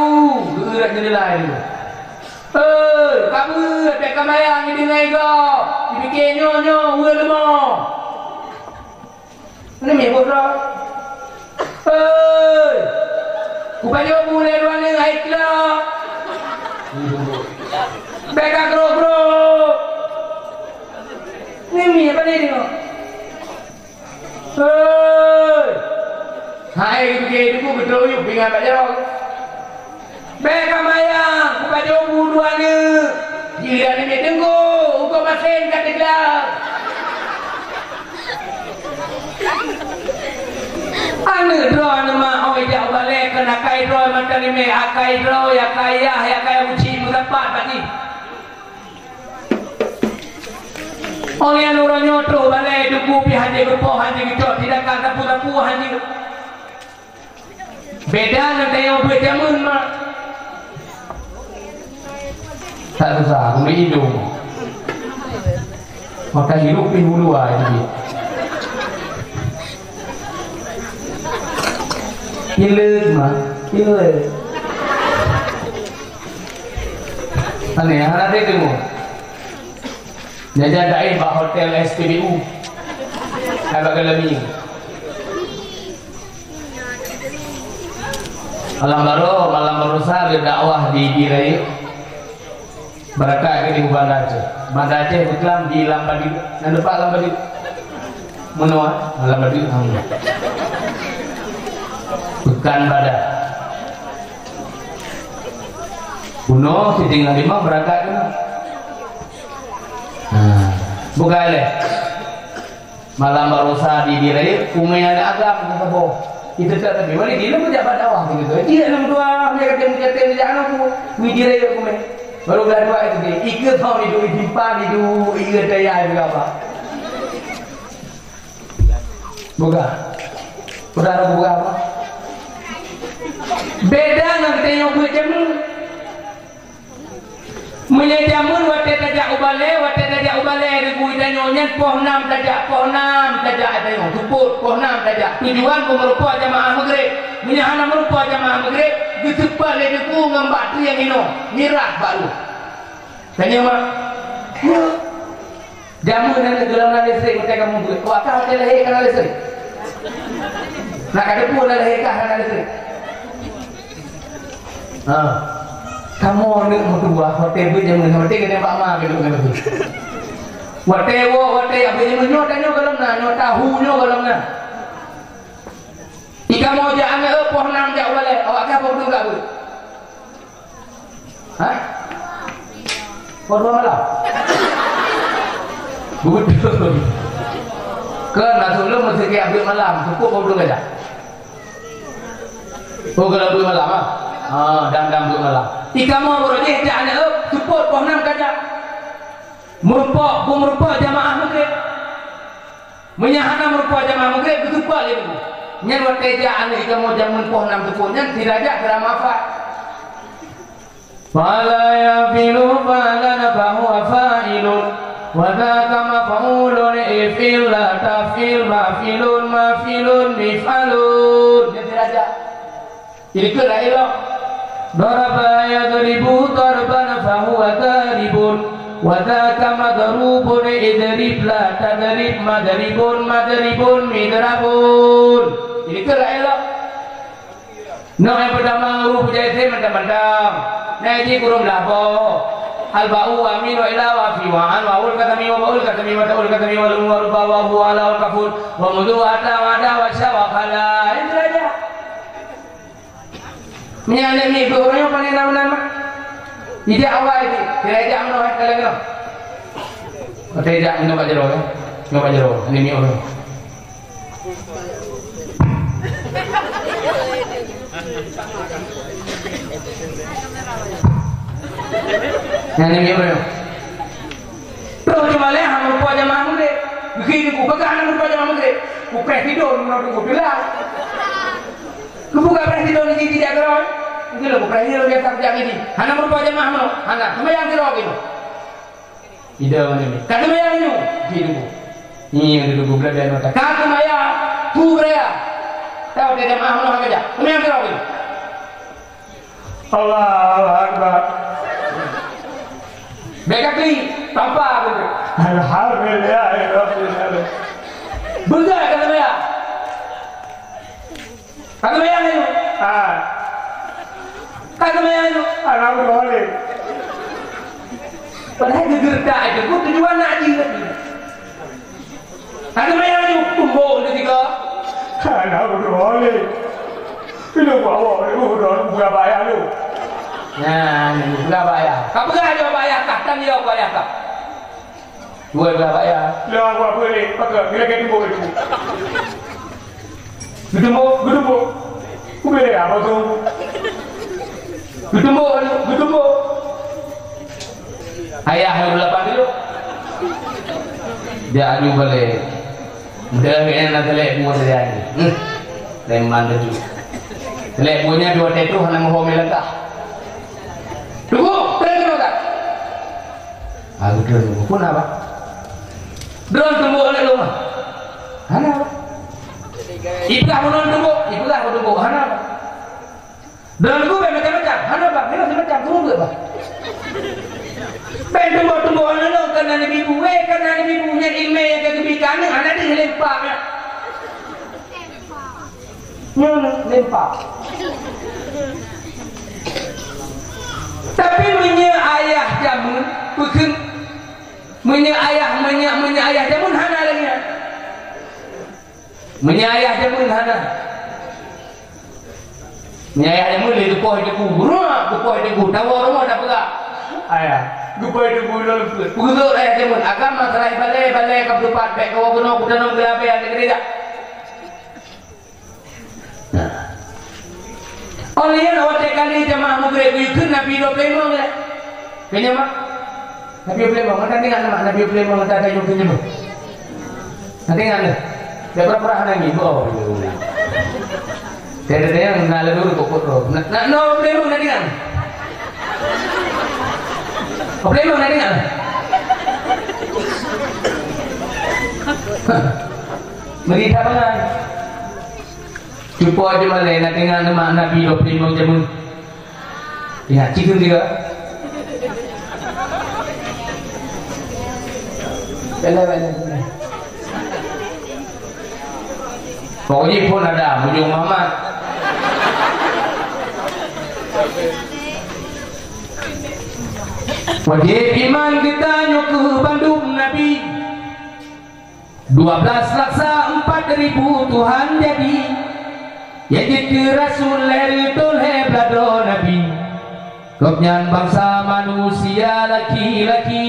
gerak jendela itu. Kabut beka mayang ini nego. Dipikir nyo ulama. Ini mebot dah. Upaya boleh luar ni aiklah. Beka bro. Ni apa ni tengok? Hai begini tu betul yuk bingat baca roh. Beka mayang upaya luar ni. Jika ni tengok, uko masin kat gelap. Anu draw nama oi jauh balik kena kai draw macam ni akai draw ya kaya uci berapa tadi. Oleh anu orang nyoto balik duku pi haji berpo haji gitu tidak kata tapu haji. Beda nanti yang berjamun mah. Tak usah aku hidung. Maka hidup pi hulu aja. Hilir mah, hilir. Aneh, anak dia temu. Dia jadain bak hotel SPBU. Agak kelemi. Malam baru saya dakwah di Birai. Berkat di Banda Aceh. Banda Aceh Islam di Lambadi. Nanti Pak Lambadi. Menua Lambadi. Bukan badan. Bunuh si tinggal 5 berangkat kan? Bukan le. malam barosa di dirai umai ada agam kata boh itu tak tapi wali dia pun jabat awak gitu dia nam dua dia kata jangan aku wi dirai aku main baru dua itu dia ikut tahu itu dimpan itu ikut daya juga apa buka udah buka apa beda dengan kita yang buat jamu menyajamun wate tajak ubale ribu danyonya poh 6 tajak ada yang tuput poh 6 tajak tujuan merupakan jamaah maghrib menyahana merupakan jamaah maghrib ditepal le ku ngambak tu yang ino mirah baru tanya mak jamu dan gelam listrik mereka kamu buat kau akal lehe kana listrik nak ada pun lehe kana listrik kamu ni berdua, hotel tu jangan hotel kita Pak Ma gitu kan tu. Hotel apa ni nyot kalau tahu kalau na. Ika mau jangan poh 6 jak boleh. Awak ke apa dulu tak boleh? Hah? Poh 2 malam. Betul. Kena dulu mesti ke ambil malam, cukup poh 2 aja. Oh kalau 2 malam dan 2 malam. Ika mau berjih jangan cukup poh 6 aja. Merupakan jamaah maghrib. Menyahana merupakan jamaah maghrib itu balik. Nyan wate jaan ika mau jamun poh 6 tu nyan tidak ada kira mafat. Fala yafilu fala nafahu fa'ilun wa dzaka maf'ulun ifil la tafil mafilun mif'alun. Dia tidak ada. Jadi ke lain daraba yadribu darban fahuwa daribun wa dzaka madrubun idrib la tadrib madribun midrabun. Ini ke elok no yang pertama huruf jaiz mandam nah ini kurung labo al ba'u wa min wa ila wa fi wa an wa ul katami wa baul katami wa taul katami wa lumur bawa wa ala al kafur wa mudu ata wa da wa sya wa khala. Itu aja menyalami itu orang yang paling nama tidak awal itu tidak amno kalian no tidak ini baca roh ya nggak baca roh ini orang yang ini orang terus cuma leh hang lupa jamaah maghrib begini ku pegang lupa jamaah maghrib ku presiden menurut ku bilang kebuka presiden ini tidak geron itu loh presiden biasa kerja ini hana merupakan jamaah mana hana cuma yang geron itu tidak ini kan cuma yang ini hidup ini yang dulu belajar nota kan cuma yang tu beraya tahu dia jamaah mana kerja cuma yang geron itu Allahu Akbar mereka beli tanpa begitu alhamdulillah benar kan cuma yang kata bayang itu, kata bayang itu, anak boleh. Padahal gegerda itu, gua tujuan nak juga. Kata bayang itu, tumbuh itu tiga. Anak boleh. Itu bawa, itu bukan bayar itu. Nah, bukan bayar. Kau bukan ada bayar, kata dia bayar tak? Dua bukan bayar. Lah, gua boleh, pakai bila kita tumbuh itu. Gedemuk, ku beli apa tu? Gedemuk. Ayah yang berlapan dulu. Dia adu balik. Dia kena nak telek semua dia ni. Leman tu. Telek punya 2 tetu hanya mau melangkah. Tunggu, tunggu tak? Aku tunggu. Pun apa? Drone tunggu oleh lu mah. Hana apa? Iplah tunggu, hana apa? Dalam tunggu macam-macam, hana apa? Memang macam-macam, tunggu apa? Tunggu, hana kena ni ibu, kena ni ibunya ilmu yang kebijakan, hana dia lempar. Lempar. Tapi punya ayah jamun, bukan punya ayah jamun hana lagi. Menyayah jamun hana. Menyayah jamun itu poh itu guru, poh itu guru. Tahu rumah dah pula. Ayah, Gupai tu bulan pun. Bukan ayat temun agama serai balai kebupat baik kau kuno kuda nom gelape ada kerja. Oleh yang awak kali jemaah mugre kuikun Nabi 25 le. Kenya mak. Nabi 25 mana dengar nama Nabi 25 ada ada yang punya. Nanti ngane. Dia berapa lagi? Oh. Dia yang ngale dulu kok. Nak no belum nanti kan. Belum nanti kan. Berita apa? Cupo aja malah nanti ngane nama Nabi 25 jamu. Ya, cikun juga. Bela. Pokoknya pun ada Bujung Muhammad. Wajib iman kita ke Bandung Nabi 12 laksa 4.000 Tuhan jadi Yajid ke Rasul leri tolhe blado Nabi Kopnyan bangsa manusia laki-laki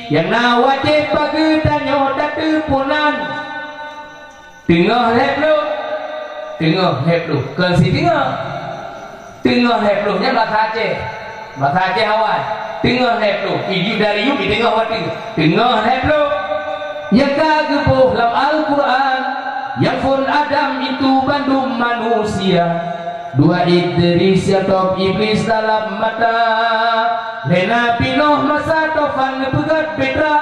Yang na wajib bagi tanyo datu punan Tengah heplu Kelsi tengah heplu nya bahasa Aceh Hawaii tengah heplu iju dari yu di tengah wati tengah heplu yang kagebuh dalam Al-Quran yang pun Adam itu bandung manusia dua Idris ya top iblis dalam mata lena pinoh masa tofan pegat betra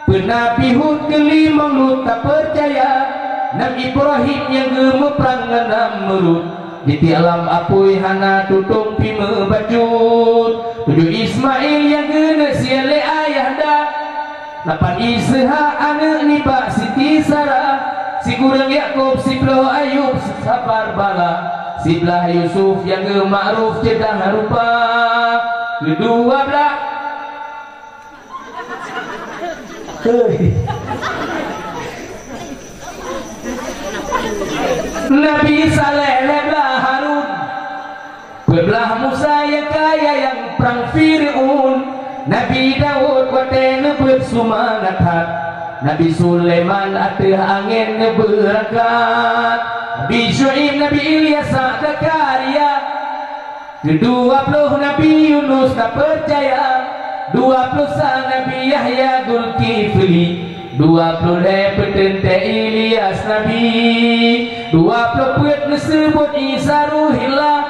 penabi Hud kelima lut tak percaya Nabi Ibrahim yang gemeprang ngenam merut di alam apui hana tutung pime bacut tujuh Ismail yang gena siale ayah dah 8 Ishak anak nipa Siti Sarah si kurang Yakub si belah Ayub sabar bala si belah Yusuf yang ge ma'ruf cedah rupa kedua belah Nabi Saleh belah Harun belah Musa yang kaya yang perang Fir'aun Nabi Daud watene bersumangat hat Nabi Sulaiman ateh angin berangkat Nabi Syuaib Nabi Ilyas ada karya 20 Nabi Yunus tak percaya 20 Nabi Yahya Dzulkifli 20 petente Ilyas Nabi 20 pet disebut Isa Ruhillah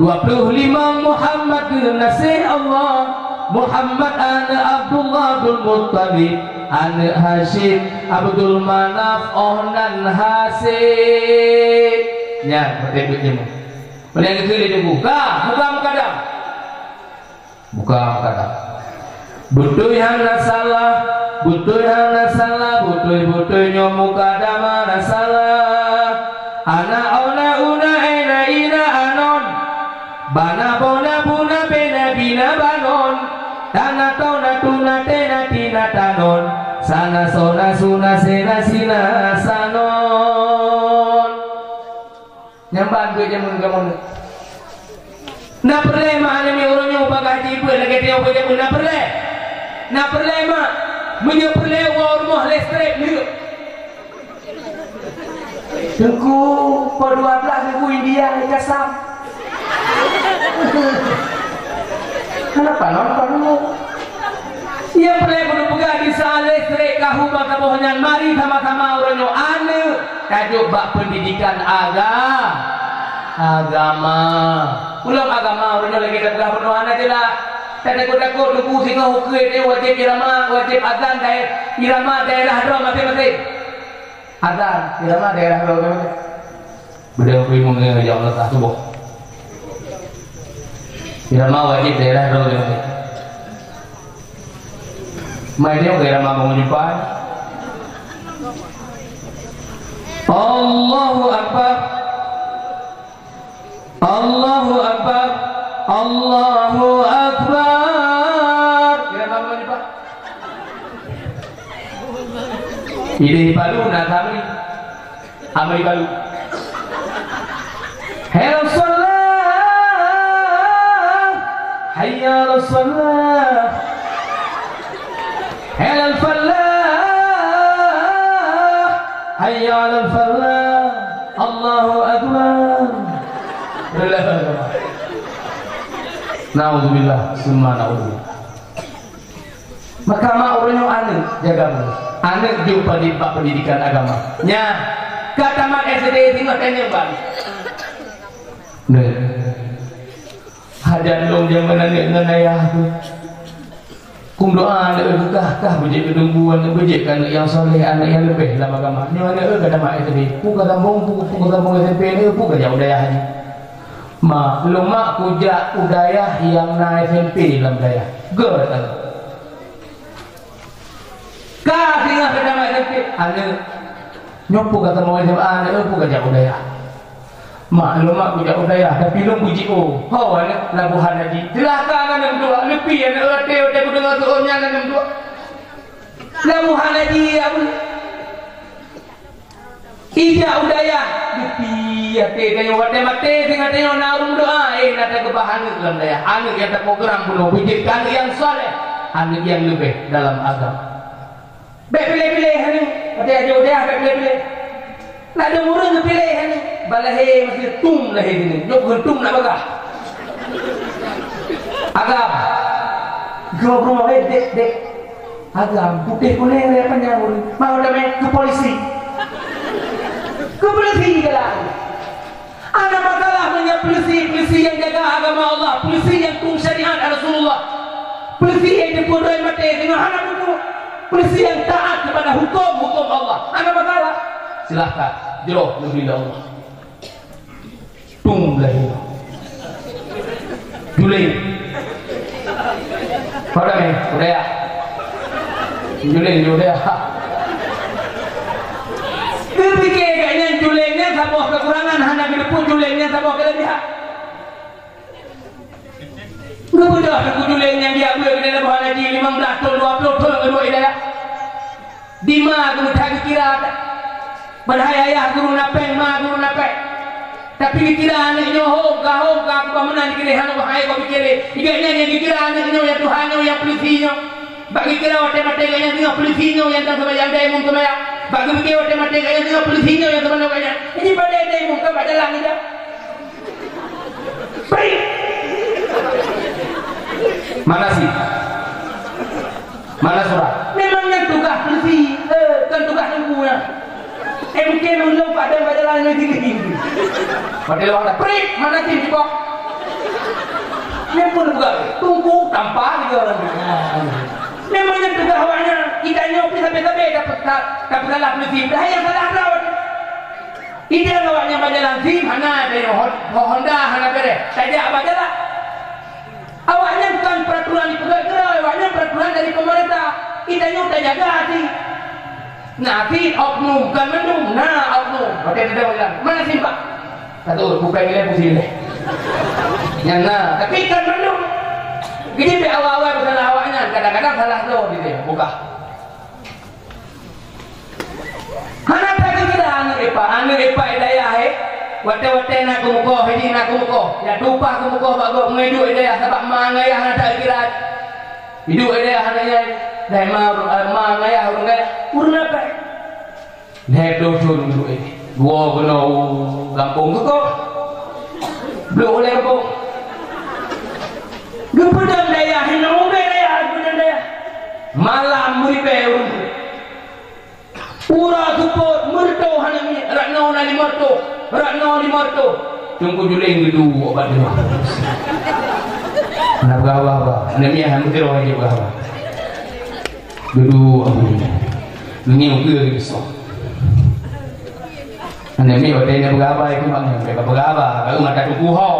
25 Muhammad nasih Allah Muhammad anak Abdullah bin Muttalib anak Hashim Abdul Manaf Ohnan Hasim nya berdebutnya boleh yang kecil itu buka kadang butuh yang salah butuh nyomuka dama salah anak ona una ina anon bana bona buna bena bina banon tanah tona tuna tena tina tanon sana sona suna sena sina sanon nyamban gue jamun kamu na perle ma ane mi orangnya upah gaji ibu lagi dia upah jamun na perle ma punya perle rumah listrik ni tengku per 12.000 India ni kasam kenapa nonton lu yang perlu penuh pegang di listrik kahu baka bohonyan mari sama-sama orangnya ane kajuk bak pendidikan agama ulang agama orangnya lagi dah penuh anak je lah tak takut lupu singa hukai dia wajib irama wajib azan irama daerah doa masing-masing azan irama daerah doa masing-masing berdua mengenai ya Allah tak subuh irama wajib daerah doa masing-masing mainnya irama mengunjumpai Allahu Akbar Allahu Akbar Allahu Akbar irama mengunjumpai ini balu nak amri balu hello salat hayya 'alas shalah, halal falah, hayya 'alal falah, Allahu akbar. Naudzubillah, summa naudzubillah. Maka mak orang yang aneh jaga mu, aneh jumpa di pak pendidikan agama. Nya kata mak SD tinggal tanya bang. Nih, hadan dong jangan nanya ayah tu. Kum doa anak kah bejek kedungguan bejek kan yang soleh anak yang lebih dalam agama. Nya anak kata mak SD, pu kata bong SMP ni pu kerja udayah ni. Ma, lu mak kujak udayah yang na SMP dalam daya. Ger kata. Kah tinggal kata mak SMP, anak nyopu kata mau SMA anak pu kerja udayah. Mak lu mak kujak udayah tapi lu puji oh. Ho anak labuhan haji. Celaka kan dua lebih anak ote ku dengar tuanya kan dua. Labuhan haji apa? Ija udayah lebih ya te kayo wate mate tinggal tengok narum doa nada kebahan dalam daya. Anak yang terprogram penuh puji kan yang soleh, anak yang lebih dalam agama. Pilih-pilih hani, ada udayah pilih-pilih. Nak ada murah pilih hani. Balahe masih tum lah ini, jauh tum nak bagah. Agam, rumah dek, agam putih kuning ni panjang ni, mau dah main ke polisi lah. Ada masalah dengan polisi yang jaga agama Allah, polisi yang tung syariat Rasulullah, polisi yang dipudai mati dengan anak itu, polisi yang taat kepada hukum Allah. Ada masalah, silahkan jauh lebih Allah. Tung lagi Julai pada ni udaya Julai kepikir kayaknya Julainya sebuah kekurangan hanya berpun Julainya sebuah kelebihan nggak mudah aku Julainya dia gue kena lebahan haji 15 tahun 20 tahun kedua idaya Dima aku tak kira berhaya ayah guru napeng ma guru napeng tapi dikira anaknya hoga aku pemenang dikira hanu bahaya kau pikir iganya yang dikira anaknya yang Tuhannya yang polisinya bagi kira wate-wate kaya dengan polisinya yang tak sama yang daya mungkin ya bagi pikir wate-wate kaya dengan polisinya yang sama kaya ini pada daya mungkin pada langit ya baik mana sih mana surat memangnya tugas polisi kan tugas ilmunya mungkin ulung pada langit tinggi pada orang dah perik mana sih kok memang juga tunggu tanpa juga memangnya juga awalnya idanya sampai dapat salah polisi dah yang salah rawat ida awalnya pada lazim hana dari Honda hana bere saja apa jalan awalnya bukan peraturan di pegawai awalnya peraturan dari pemerintah idanya udah jaga hati nanti oknum bukan mendung oknum oke tidak bilang mana sih pak satu bukan nilai pusing deh nyana tapi kan mendung gini be awal-awal salah awaknya kadang-kadang salah tuh gitu ya buka hana tadi kita anu epa idaya wate-wate nak kumuko haji nak kumuko ya tumpah kumuko bago mengidu idaya sebab mangaya hana tak kira hidup idaya hana ya dah mangaya urun apa nedo turun dulu ini gua kena gampung tu kok belum boleh gampung gepedang daya hinung daya gepedang daya malam muribe urun pura support merto hanami rakno nali merto tunggu juling gedu obat dia nak gawa nami han kira wajib gawa gedu ini ukur gitu ane mi ote ne berapa itu bang berapa kalau mata tuku ho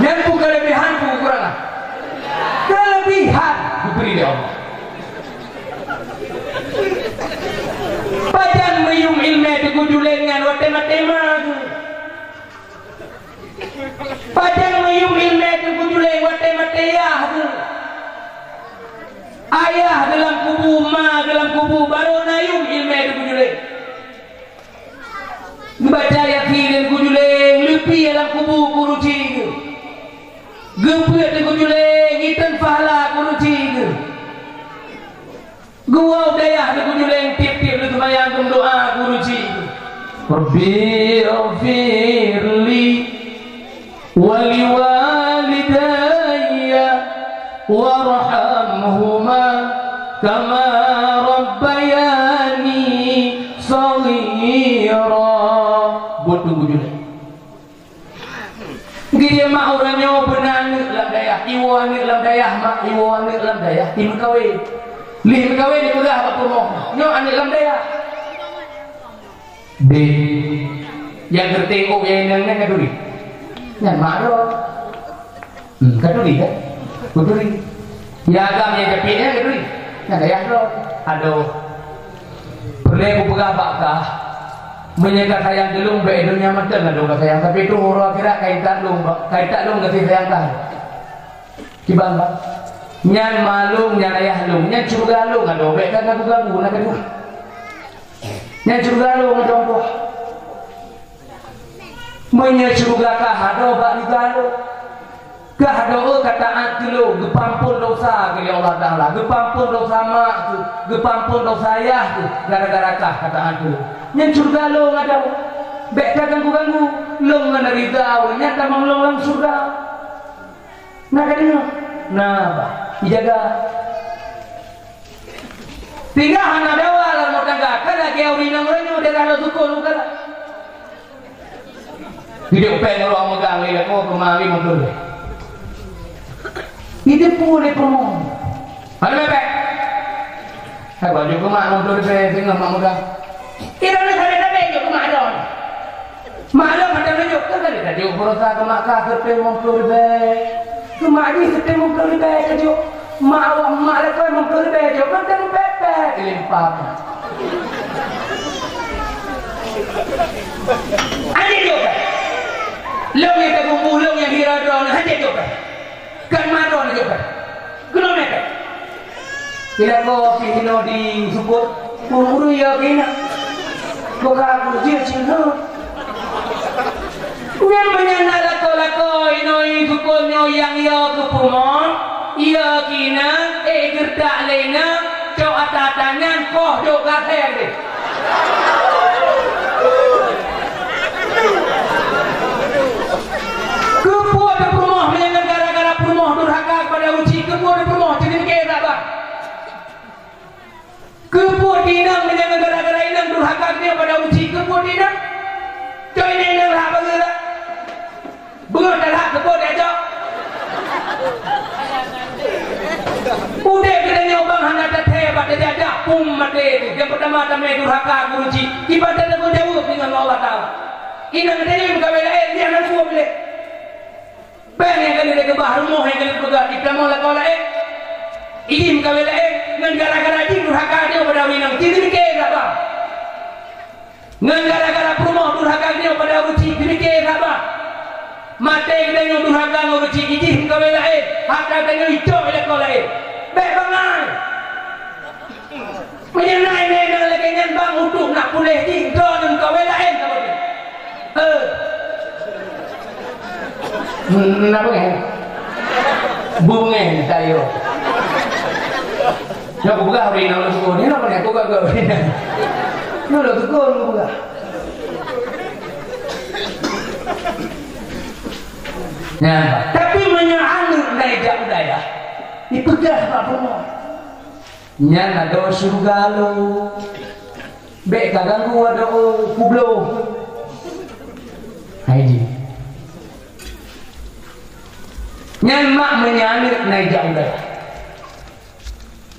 nempu kelebihan kekurangan kelebihan diberi oleh Allah pajan mayum ilmu dikujulengan watema-tema pajan mayum ilmu dikujulengan watema-tema ayah dalam kubu ma dalam kubu baru nayum ilmu itu bujule baca yakin kujuleng lepi alam kubu kuruci gempet kujuleng itan pahala kuruci gua daya kujuleng tip-tip lu tumayang doa kuruci Rabbi ighfirli wali walidayya warhamhuma kama rabbayani shaghira. Buat tunggu dulu. Dia mak orangnya benar dalam daya, iwan dalam daya, mak iwan dalam daya, tim kawin. Lim kawin itu dah apa pun. Nyo anak dalam daya. B yang tertengok yang nengnya kaduri. Yang makro. Kaduri kan? Kaduri. Ya agam yang jepitnya kaduri. Yang daya lo. Aduh. Perlu bergabakah? Menyangka sayang gelung beedonya macam ada orang sayang tapi itu orang kira kaitan lung kasih sayang kan kibang bang nyan malung nyan ayah lung nyan curga lung ada orang kan aku ganggu nak kedua nyan curga lung ada orang menyecurga kah ada bak ni galu kah ada kataan kilo gepampun dosa kali Allah Taala gepampun dosa mak tu gepampun dosa ayah tu gara-gara kah kataan kilo yang surga lo ngada bek ganggu lo ngana ridau nya tamang lo lang surga nah kadino nah ba dijaga tinggal hana dawa lan mo tangga kada ke urinang renyo de kalau tukul kada hidup pengen lo megang ile ko kemari mundur hidup pule promo ada bebek hai baju ko mak mundur be tinggal mak megang kira nak ada baju ke madon malam ada baju ke ada baju berosa ke makah ke mongkur be ke madi ke mongkur be ke jo mawa mak ke mongkur be jo kan kan pepe limpah ada jo lo yang ke bumbu lo yang hiradon ada jo kan madon jo kilometer kira ko pihino di support umur ya kena bukan dia cina yang menyana lako inoi sukulnya yang ya kepumon iya kina gertak lena cok atatangan koh dok kater deh kepuah de rumah menyana gara-gara rumah durhaka kepada uci kepuah de rumah jadi kira bang kepuah dinang menyana gara-gara inang durhaka dia pada uci kepuah dinang coy inang lah bagaimana bengar dah kepuah dia cok udah kita nyobang hanya teteh pada jajah mati yang pertama tamai durhaka uci ibadah aku jauh dengan Allah Ta'ala inang dia yang kawin dia nak semua boleh pengen kali dia kebah rumah yang kali pegang kita mau lakau lain ini kawin lain dengan gara-gara ini durhaka dia pada winang jadi mikir apa dengan gara-gara rumah durhaka dia pada uci mikir apa mati kita yang durhaka uci ini kawin lain hak kita hijau lakau lain baik bangai menyenai dengan lagi bang untuk nak pulih tinggal dengan kawin lain kenapa kan bunga tayo yo ko buka hari nang lusuh ni apa ni aku gak ni yo lo tukul buka nah tapi menyanyi naik budaya dipegah apa mo nyan ada surga lo be kaganggu ada kublo haji nyan mak menyanyi naik budaya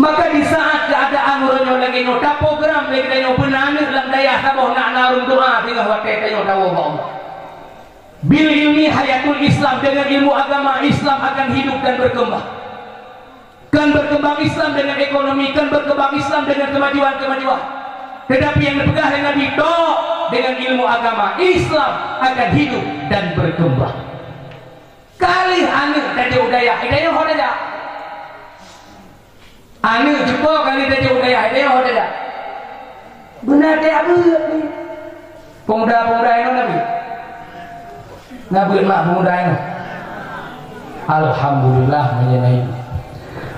maka di saat keadaan orangnya lagi nota program lagi tanya benanir dalam daya sabah nak narung doa tinggal wakai tanya tahu Allah bil ilmi hayatul Islam dengan ilmu agama Islam akan hidup dan berkembang kan berkembang Islam dengan ekonomi kan berkembang Islam dengan kemajuan tetapi yang dipegang Nabi dengan ilmu agama Islam akan hidup dan berkembang kali anu tadi udaya hoda anu jumpa kali tadi udaya hoda benar dia apa Pemuda-pemuda ini nabi. Nabi mak pemuda ini. Alhamdulillah menyenai.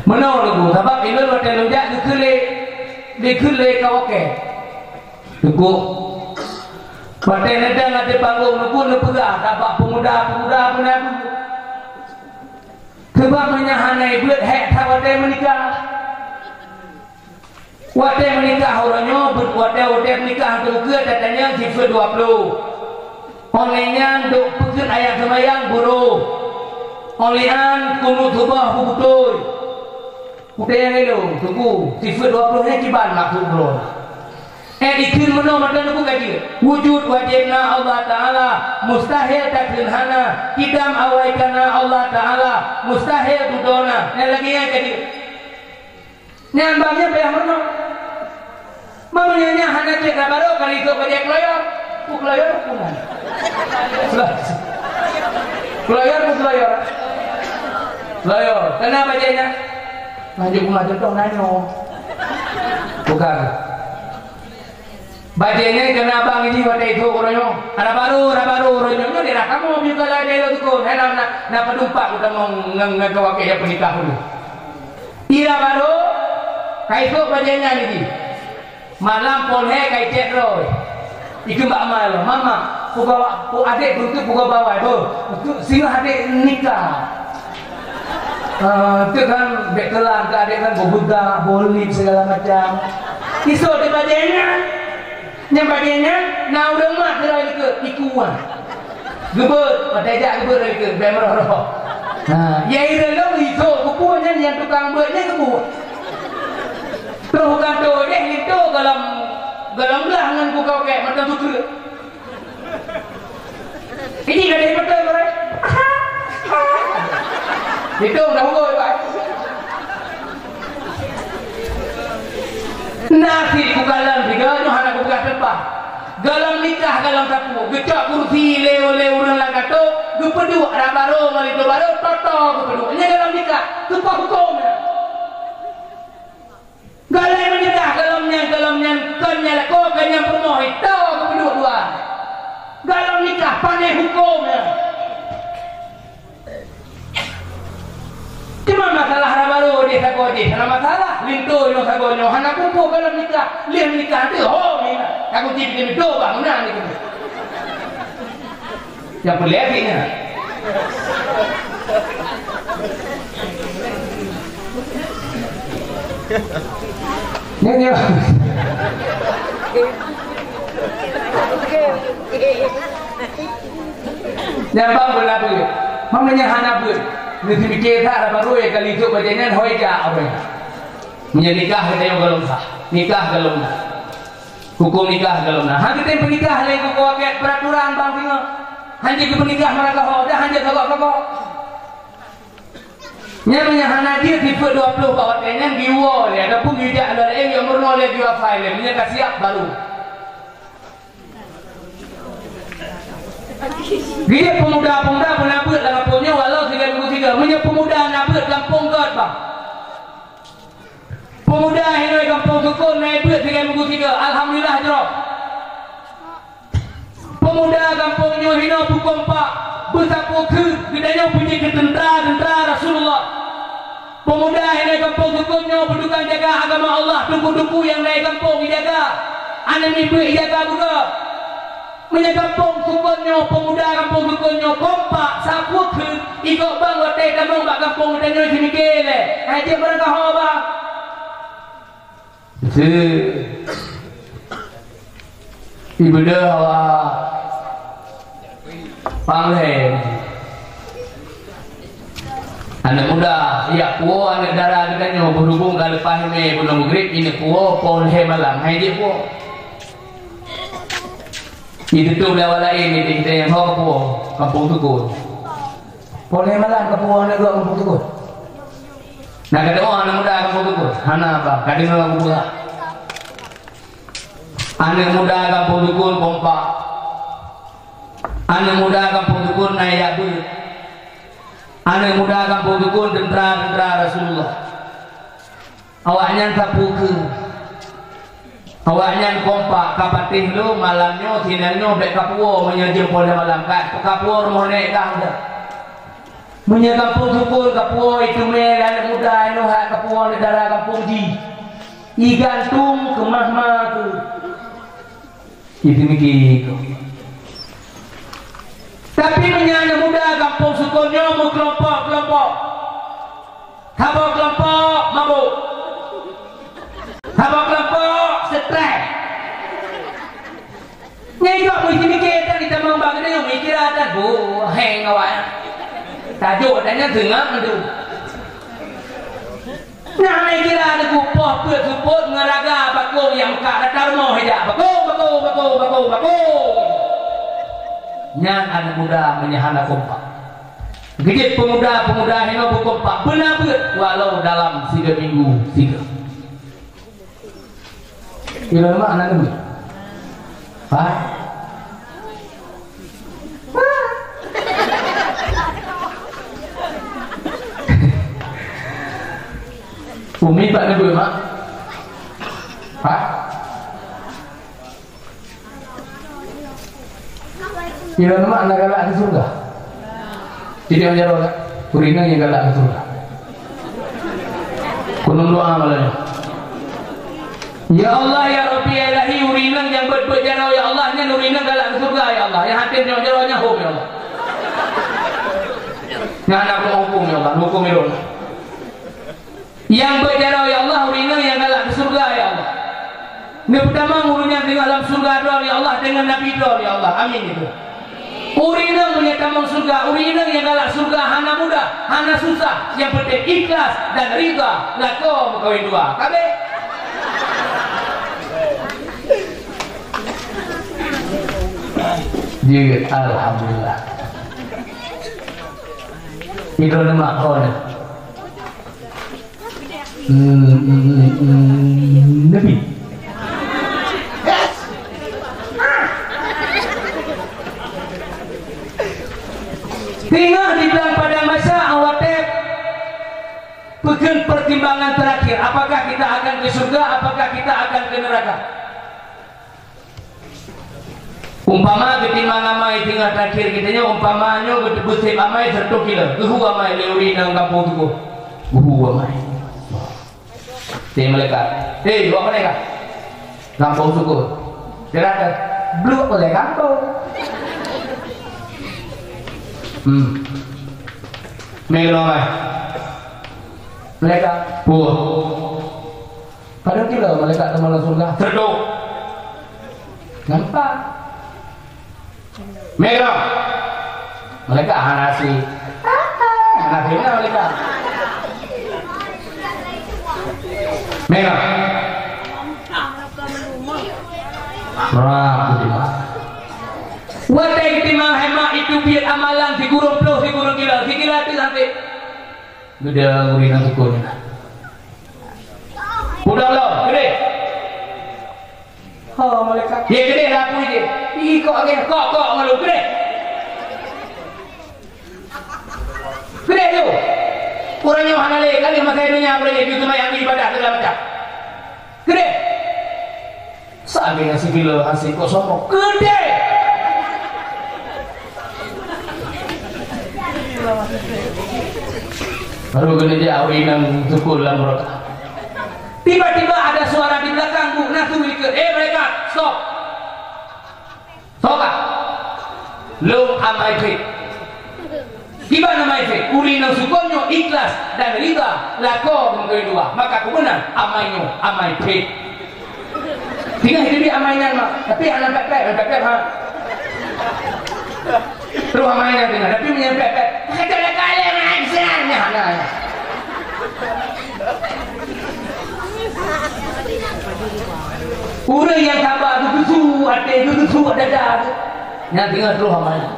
Menurutku, sebab ini waktu lonjak dikulai kau ke. Tuku. Waktu nedang ada panggung, nuku nepegah. Dapat pemuda-pemuda benar. Sebab menyahanai buat hek waktu menikah. Waktu menikah orangnya waktu menikah tu ke datanya sifat 20. Olehnya untuk pekerja ayat semayang buruh. Olehan kunut subah betul. Udah yang itu, tunggu. Sifat 20 nya kiban maksud bro. Dikir mana macam tu kaji. Wujud wajibna Allah Taala, mustahil takdirhana. Kidam awaikana Allah Taala, mustahil tudona. Yang lagi yang kaji. Nyambangnya bayar mana? Mamanya hanya cek baru kali itu kerja keloyor. Keloyor punan. Keloyor keloyor. Keloyor. Kenapa jadinya? Lanjut maju dong nanya. Bukan. Bajanya kenapa ini pada itu orangnya? Ada baru orangnya ni dah kamu juga lah dia tu kau. Hei nak pedumpak kita mau ngawak dia pernikah dulu. Ira baru, kaitu bajanya ni. Malam polhe kai cek roy. Iku mbak mal, mama, pugawa, adik tu pugawa bawah tu. Singa adik nikah. Itu kan bekelan ke adik kan berbuka, bolip segala macam. Isu di bajanya. Yang bagiannya, nak udah mak lagi ke ikuan, gebut, padajak gebut lagi ke bemerah. Ya ira lo itu, kepuannya yang tukang buatnya kebut. Terus kado deh itu dalam belangan ku kau kayak macam tu ke. Ini dah ada betul betul. Itu dah hukum pak. Nasi kukalan tiga, nyuhana kukalan tempat. Galam nikah galam kapu, gecak kursi leo orang laga tu, gepedu ada baru mari tu baru toto gepedu. Ini galam nikah, tumpah hukumnya. Galam nikah galamnya kanya ko kanya permoh itu gepedu dua. Galam nikah pandai hukumnya. Cuma masalah ada baru dia tak kodi, ada masalah lintu yang tak kodi, hana kumpul galam nikah, lihat nikah tu, oh ni, aku tiap itu bangunan ni. Yang pelihatinya. Ni. Yang bangun apa? Mamanya hana pun. Nanti mikir tak ada baru ya kali itu bacanya hoi ja apa? Menikah kita yang galon sah, nikah galon sah, hukum nikah galon sah. Hanya kita pernikah lagi kau pakai peraturan bang tinggal. Hanya kita pernikah mereka kau dah hanya kau. Nyamanya hana dia tipe 20 kawatnya giwa le, ada pun dia ada yang umur le giwa file, punya dah siap baru. Dia pemuda-pemuda penabut dalam kampungnya walau 3 punya pemuda nabut kampung kot bang. Pemuda ini kampung Sukun naik buat 3 alhamdulillah jerok. Pemuda kampung Nyohino Bukompak bersapu ke gedanya punya ke tentara Rasulullah. Pemuda ini kampung Sukunnya berdukan jaga agama Allah, duku-duku yang naik kampung dijaga. Anak ibu dijaga juga. Menyekampung Sukunnya, pemuda kampung Sukunnya kompak, sapu ke, ikut bang watai tamang bak kampung dan nyoy sini kele. Haji mereka hoba. Ibu dah awak panggil. Anak muda, ya kuo anak darah katanya berhubung kalau pahime belum grip ini kuo pon he malam, haji kuo. Itu tu lewat lain kita yang hapo kampung Tukun. Boleh malam kampung anak dua kampung Tukun. Nak kata anak muda kampung Tukun. Hana apa? Kadang orang muda. Anak muda kampung Tukun kompak. Anak muda kampung Tukun naik duit. Anak muda kampung Tukun tentara Rasulullah. Awaknya sapu ke. awaknya kompak kapatih lu malamnya tinanyo bek kapuo menyajeng pada malam kat kapuo mau naik dah punya kampung Syukur kapuo itu anak muda anu hak kapuo negara kampung ji igantung ke mahmah tu itu mikir tapi anak muda kampung Syukurnya mau kelompok habok kelompok mabuk habok kelompok stres nyegok mesti mikir dan kita membang dia mikir ada bu heng awak tajuk adanya dengar tu nah mikir ada kupoh พื่อ support ngeraga bakung yang kak datang mau hejak bakung nyang anak muda menyahana kompak gejit pemuda heno kompak benar walau dalam 3 minggu 3 Kira nama anak dulu. Hah? Umi pak dulu mak. Hah? Kira nama anak galak ke surga. Tidak menjadi kurina yang galak ke surga. Kunung doa malahnya. Ya Allah ya Rabbi ya Ilahi urinang yang berjarau ya Allah nya urinang galak surga ya Allah yang hati jarau-jaraunya hukum ya Allah yang anak hukum ya Allah hukum ya Allah yang berjarau ya Allah urinang yang galak surga ya Allah ini pertama ngurunya di alam surga doa ya Allah dengan Nabi doa ya Allah amin itu urinang menyatakan surga urinang yang galak surga hana mudah hana susah yang penting ikhlas dan ridha lako mengkawin dua kabeh Jigit alhamdulillah. Itu nama kau ni. Nabi. Tinggal di dalam pada masa awatib pegang pertimbangan terakhir. Apakah kita akan ke surga? Apakah kita akan ke neraka? Umpama ketimang amai tinggal terakhir kitanya umpamanya betul-betul amai serta kila guhu amai leuri nang kampung tu guhu amai dia malaikat buat malaikat kampung suku dia kata bluk oleh kampung melo amai malaikat buah pada kila malaikat teman surga terduk nampak merah mereka nasi nasinya mereka merah wadah timang hemat itu biar amalan si guru puluh si guru gila itu sampai gede gurina sukun udah lo gede oh malaikat dia gede laku dia kok agak kok ngeluh gede tu kurangnya mana lagi kali masa hidupnya boleh jadi cuma yang ibadah segala macam gede sabi ngasih kilo hasil kok sombong gede baru gede jauh inang sukul dalam mereka tiba-tiba ada suara di belakang bu nasu mikir mereka stop Soka Lum amai fit gimana amai fit urina sukonyo ikhlas dan ridha lako mengkali dua maka kebenar amainya amai fit tinggal hidup di amainya mak tapi anak pepek ha terus amainya tinggal tapi punya pepek kata kali ngajarnya anak Orang yang kabar itu ada yang tinggal terus amalnya.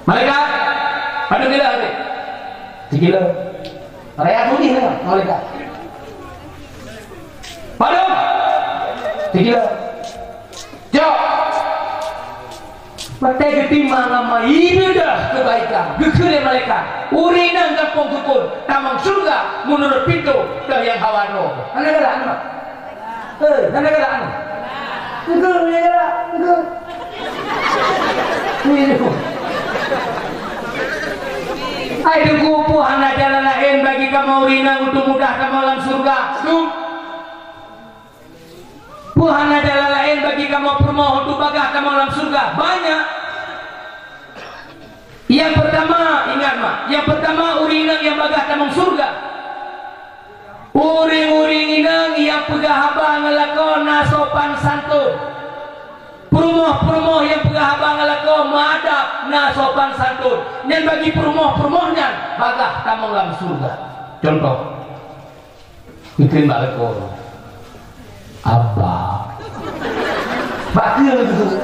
Malaikat, ada gila ada, gila. Raya tu ni lah, malaikat. Pada, gila. Jauh. Mata ketimbang nama ibadah kebaikan, dikira malaikat. Urinan kampung sukun, tamang surga menurut pintu dari yang hawa roh. Anda kata anda? Anda kata anda? enggak ya enggak itu ayo kupuhan jalan lain bagi kamu urina untuk mudah kamu dalam surga puhana jalan lain bagi kamu permohon untuk bagah kamu dalam surga banyak. Yang pertama ingat mak, yang pertama urina yang bagah kamu surga uring-uring inang yang pegah haba ngelakon sopan santun perumoh-perumoh yang pegah haba ngelakon madap na sopan santun dan bagi perumoh-perumohnya bagah kamu dalam surga. Contoh bikin balakon abah bakil gitu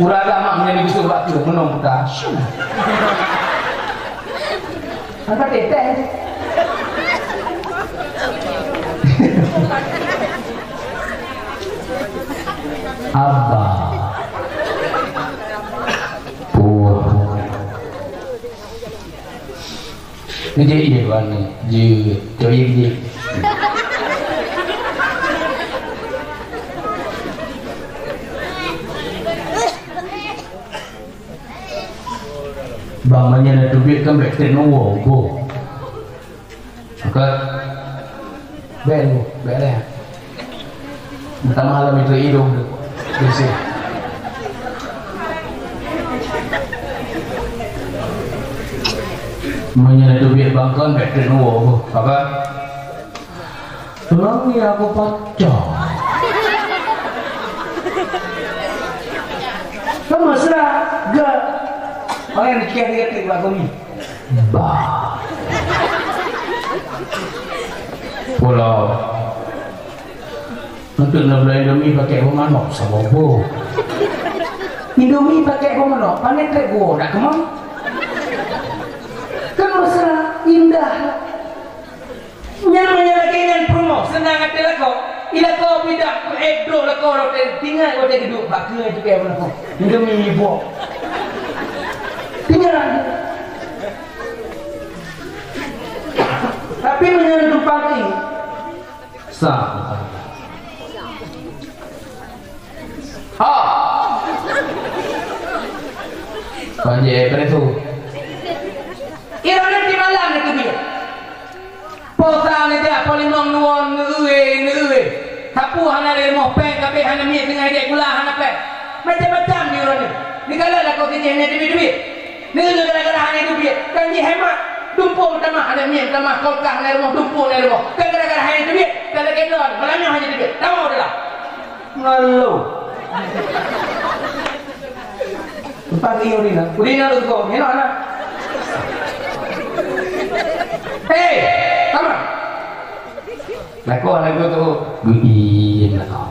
uraga mak menjadi gitu bakil menong putar angkat teteh abah ini dia kan nih jadi bamanya ada duit kan baik nunggu go maka belu ya pertama malam itu hidung bersih bamanya ada duit bangkan baik nunggu go apa tulang ya aku pacah kamu mesra gak orang yang dikira-kira lagu ini bah pulau untuk nabla Indomie pakai manok sabobo Indomie pakai manok panen kayak gua nak kemana kan mesra indah nyaman lagi yang promo senang hati lako ila kau tidak edro lako tinggal kau jadi duduk bakal itu kayak mana Indomie buat tinggal tapi menyentuh pagi sah panjang itu irana di malam itu dia posa ni dia polimong nuon nuwe tapu hana le mo peng kape hana mi dengan dia gula hana pe macam-macam di irana ni kalau lah kau kini hanya duit ni gara-gara hanya duit kan ni hemat tumpul tamah ada mi tamah kolkah le mo tumpul le mo kan gara-gara hanya duit kalau kedon malamnya hanya duit tahu dah ngalu pagi urina lu kau ni nak hei kamu lagu tu guin lah kau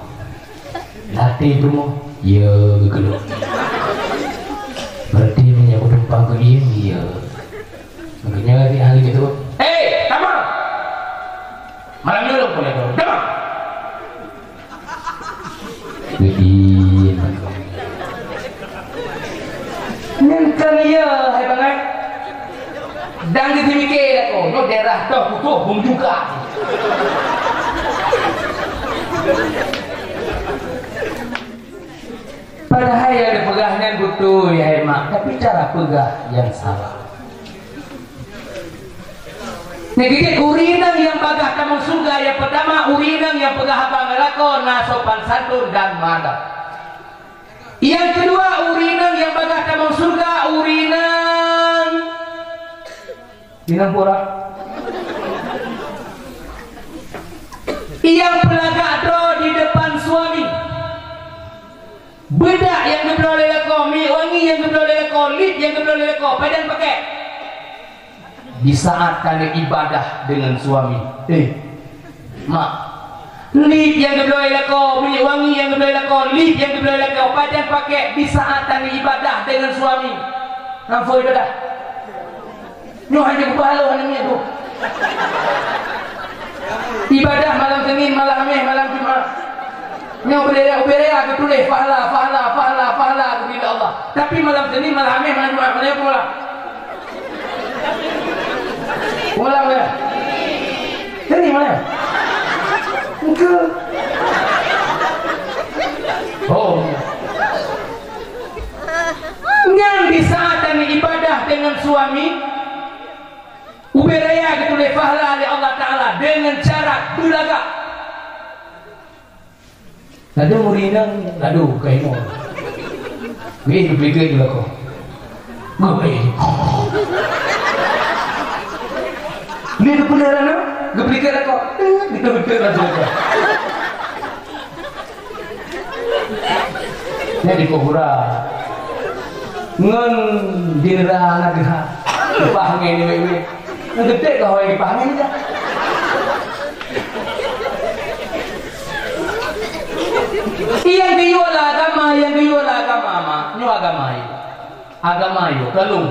latih tu mo ya begitu berarti menyambut tumpang ke dia ya makanya di hal itu hei kamu malam dulu boleh dong kamu guin nengkang ya hai bangai dan ditimike aku no daerah tu butuh bung juga padahal yang dipegahnya butuh ya emak tapi cara pegah yang salah negeri urinang yang pegah kamu surga yang pertama urinang yang pegah abang lakon sopan santun dan madap yang kedua urinang yang pegah kamu surga urinang Inang pura yang pelagak di depan suami bedak yang diperoleh leko minyak wangi yang diperoleh leko lip yang diperoleh leko padan pakai di saat kalian ibadah dengan suami mak lip yang diperoleh leko minyak wangi yang diperoleh leko lip yang diperoleh leko padan pakai di saat kalian ibadah dengan suami nampak ibadah nyo hanya berpahala hanya ni tu ibadah malam Senin malam Khamis malam Jumaat nyo berea ke tulis pahala kepada Allah tapi malam Senin malam Khamis malam Jumaat mana pula ulang ya Senin mana engkau Oh. Yang di saat ibadah dengan suami uberaya gitu le pahala oleh Allah Ta'ala dengan cara belaga. Lalu murinang, lalu kayak mau. Gini beli juga kok. Gini. Lihat beneran no? Gebelikan kok. Kita betul aja. Ini di Kohura. Ngen dirang ada. Pahang ini wewe. Ngegede kau yang dipahangin aja. Yang dijual agama, nyu agama itu kalung.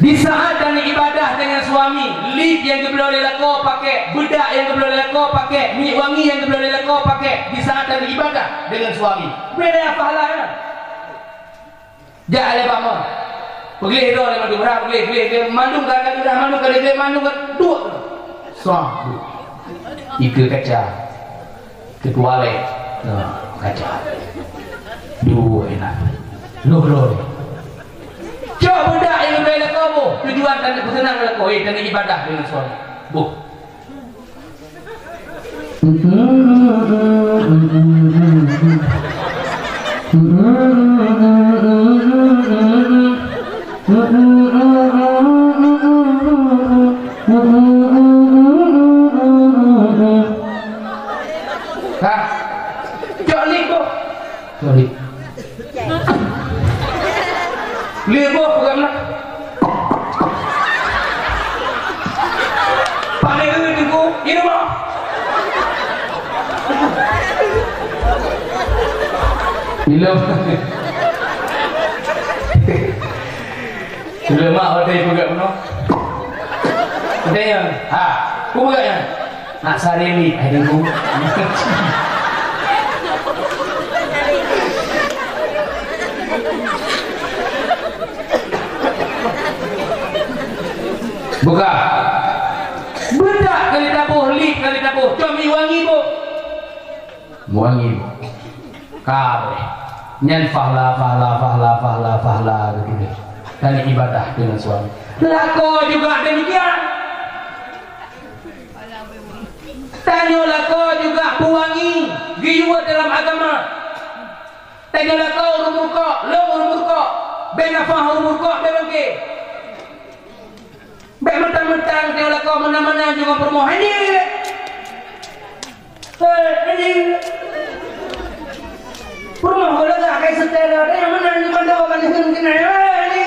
Di saat dan ibadah dengan suami, lip yang boleh lako pakai, bedak yang boleh lako pakai, minyak wangi yang boleh lako pakai. Di saat dan ibadah dengan suami, beda pahalanya. Jangan lupa mau. Pergi hero dengan dua, pergi mandung kakak dah mandung kali mandung dua. Sah. Iku kaca. Ketuale. Nah, kaca. Dua enak. Loh. Coba budak yang boleh kamu tujuan dan kesenangan lekau dan ibadah dengan suami. Bu. Kak, joli bu. Joli. Lihat bukan nak. Pandai ini bu, ini mah. Belum. Belum mak ada juga penuh. Ada yang, buka ya. Nak sarili, ada bu. Buka. Bedak kali dapur, lip kali dapur. Cumi wangi bu. Wangi bu. Kabe. Nyan fahla begitu. Dan ibadah dengan suami. Lako juga demikian. Tanyo lako juga pewangi. Giwa dalam agama. Tanyo lako urumurko, lo urumurko. Benafah urumurko, bebangke. Baik mentang-mentang dia kau mana-mana juga permohon ini. Permohon kalau tak kayak setel ada yang mana yang mana orang yang kena ini.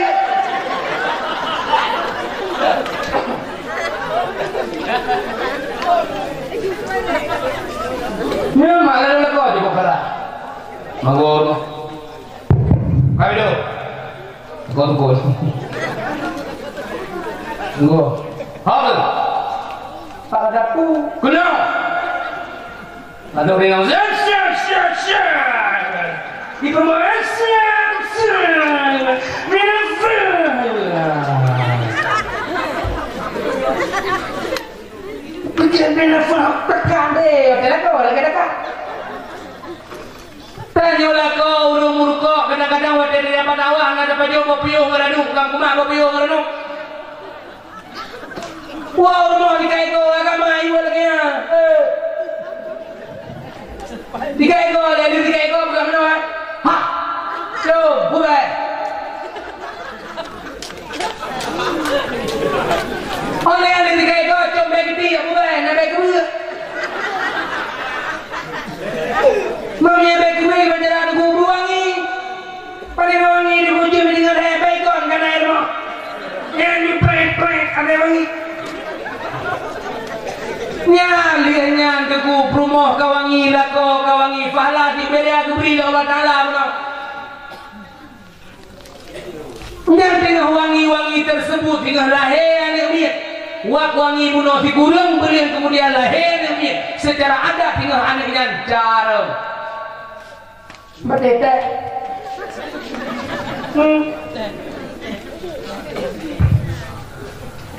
Ni malah ada kau juga kalah. Manggur. Kau itu. Kau. Tunggu. Hal. Pak dapu. Kena. Ada orang yang di tanyalah kau urung kau kadang-kadang wadah di dapat awak nggak dapat jauh piung ngeraduk kang kumak piung ngeraduk. Wow, rumah dikai kau agama ibu lagi ya. Dikai kau, jadi dikai kau bukan mana? Hah? Jom, bukan. Oleh yang dikai kau, jom baik dia, bukan. Nak baik dia. Mami baik dia, berjalan aku buangi. Pada wangi dipuji dengan air baikon kan air mah. Yang diprek-prek ada wangi. Nyaliannya teku perumoh kawangi lako kawangi pahala diberi aku beri Allah Ta'ala benar. Dan tengah wangi-wangi tersebut tengah lahir yang lihat wak wangi bunuh si kurang beri kemudian lahir yang lihat secara adat tengah anaknya cara berdetek.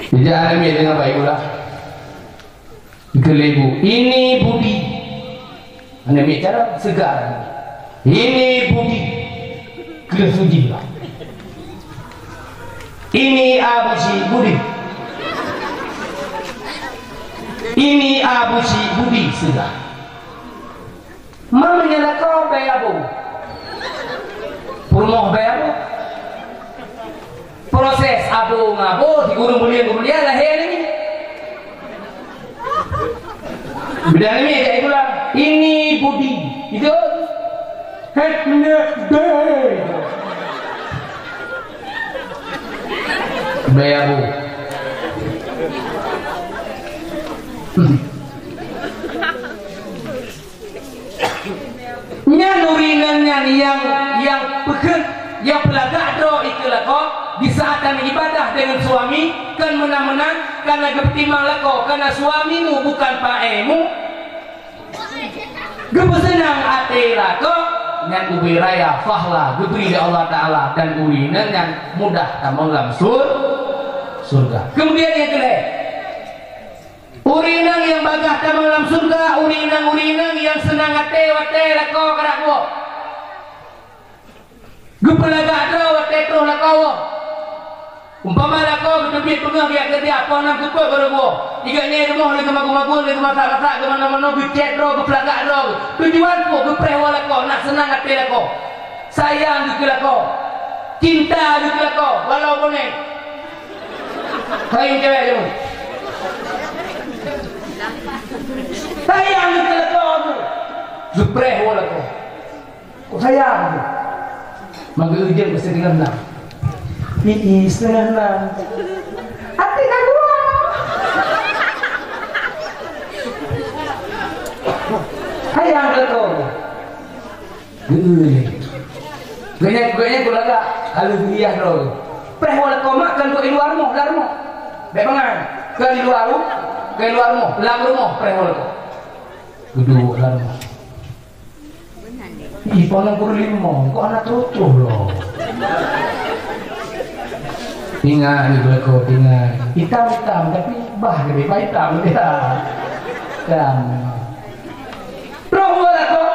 Tidak ada dengan baik pula. Kelebu ini budi Ini cara segar. Ini budi kesuci. Ini abusi budi. Ini abusi budi segar. Mamanya kau bayabu. Purmoh bayabu. Proses abu ngabo di gurung mulia lahir ini. Beda ini kayak itulah. Ini budi itu heknya day. Bayabu. Nyanurinannya yang pekerja yang pelagak do itulah kok di saat kami ibadah dengan suami kan menang-menang karena ketimang lako karena suamimu bukan paemu gebesenang ate lako yang ubiraya fahla geberi dari Allah Ta'ala dan urinan yang mudah kamu langsung surga. Kemudian yang kedua urinang yang bagah kamu dalam surga, urinang yang senang ate lako kerakwo gepelaga ada wate tu lakawa umpama lakawa kedebit pengah biar kerja apa nak kepuk berebo iganya rumah lagi magu-magu lagi masak-masak ke mana-mana bicet ro gepelaga ro tujuan ko gepreh lakawa nak senang hati lakawa sayang ke lakawa cinta ke lakawa walaupun ni kain cewek je sayang ke lakawa gepreh lakawa kok sayang tu maka ujian mesti dengan enam. Ii setengah enam. Hati tak dua. Ayang kau. Gaya kau laga. Kalau dia dulu. Perhal kau makan kau di luar mo, luar mo. Bebangan. Kau di luar mo, luar mo. Perhal kau. Duduk luar mo. Ih, panang kurlimo, kok anak tutuh loh. Tinggal di belakang, tinggal. Hitam, tapi bah gede, bah hitam dia. Hitam. Roh kok.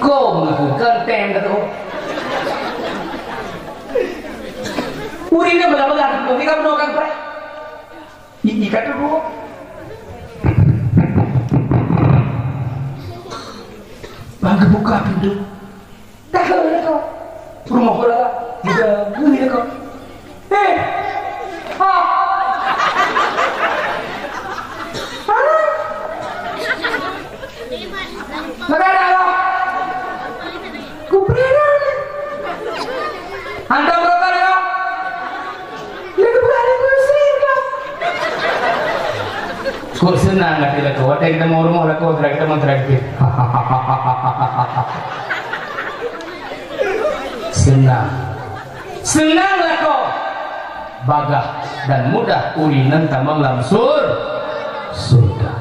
Kom ganteng kata. Urinnya belah-belah, mungkin kamu nokan pak. Ini kata dulu. Bangga buka pintu. Tak kalau kau. Rumah kau lah. Juga gini kau. Ha. Mana kau? Kuperan. Hantar berapa kau? Kok senang nggak tidak kau? Kita mau rumah lah kau kita mau terakhir. Senang lah kau. Bagah dan mudah urinan tambang lamsur surga.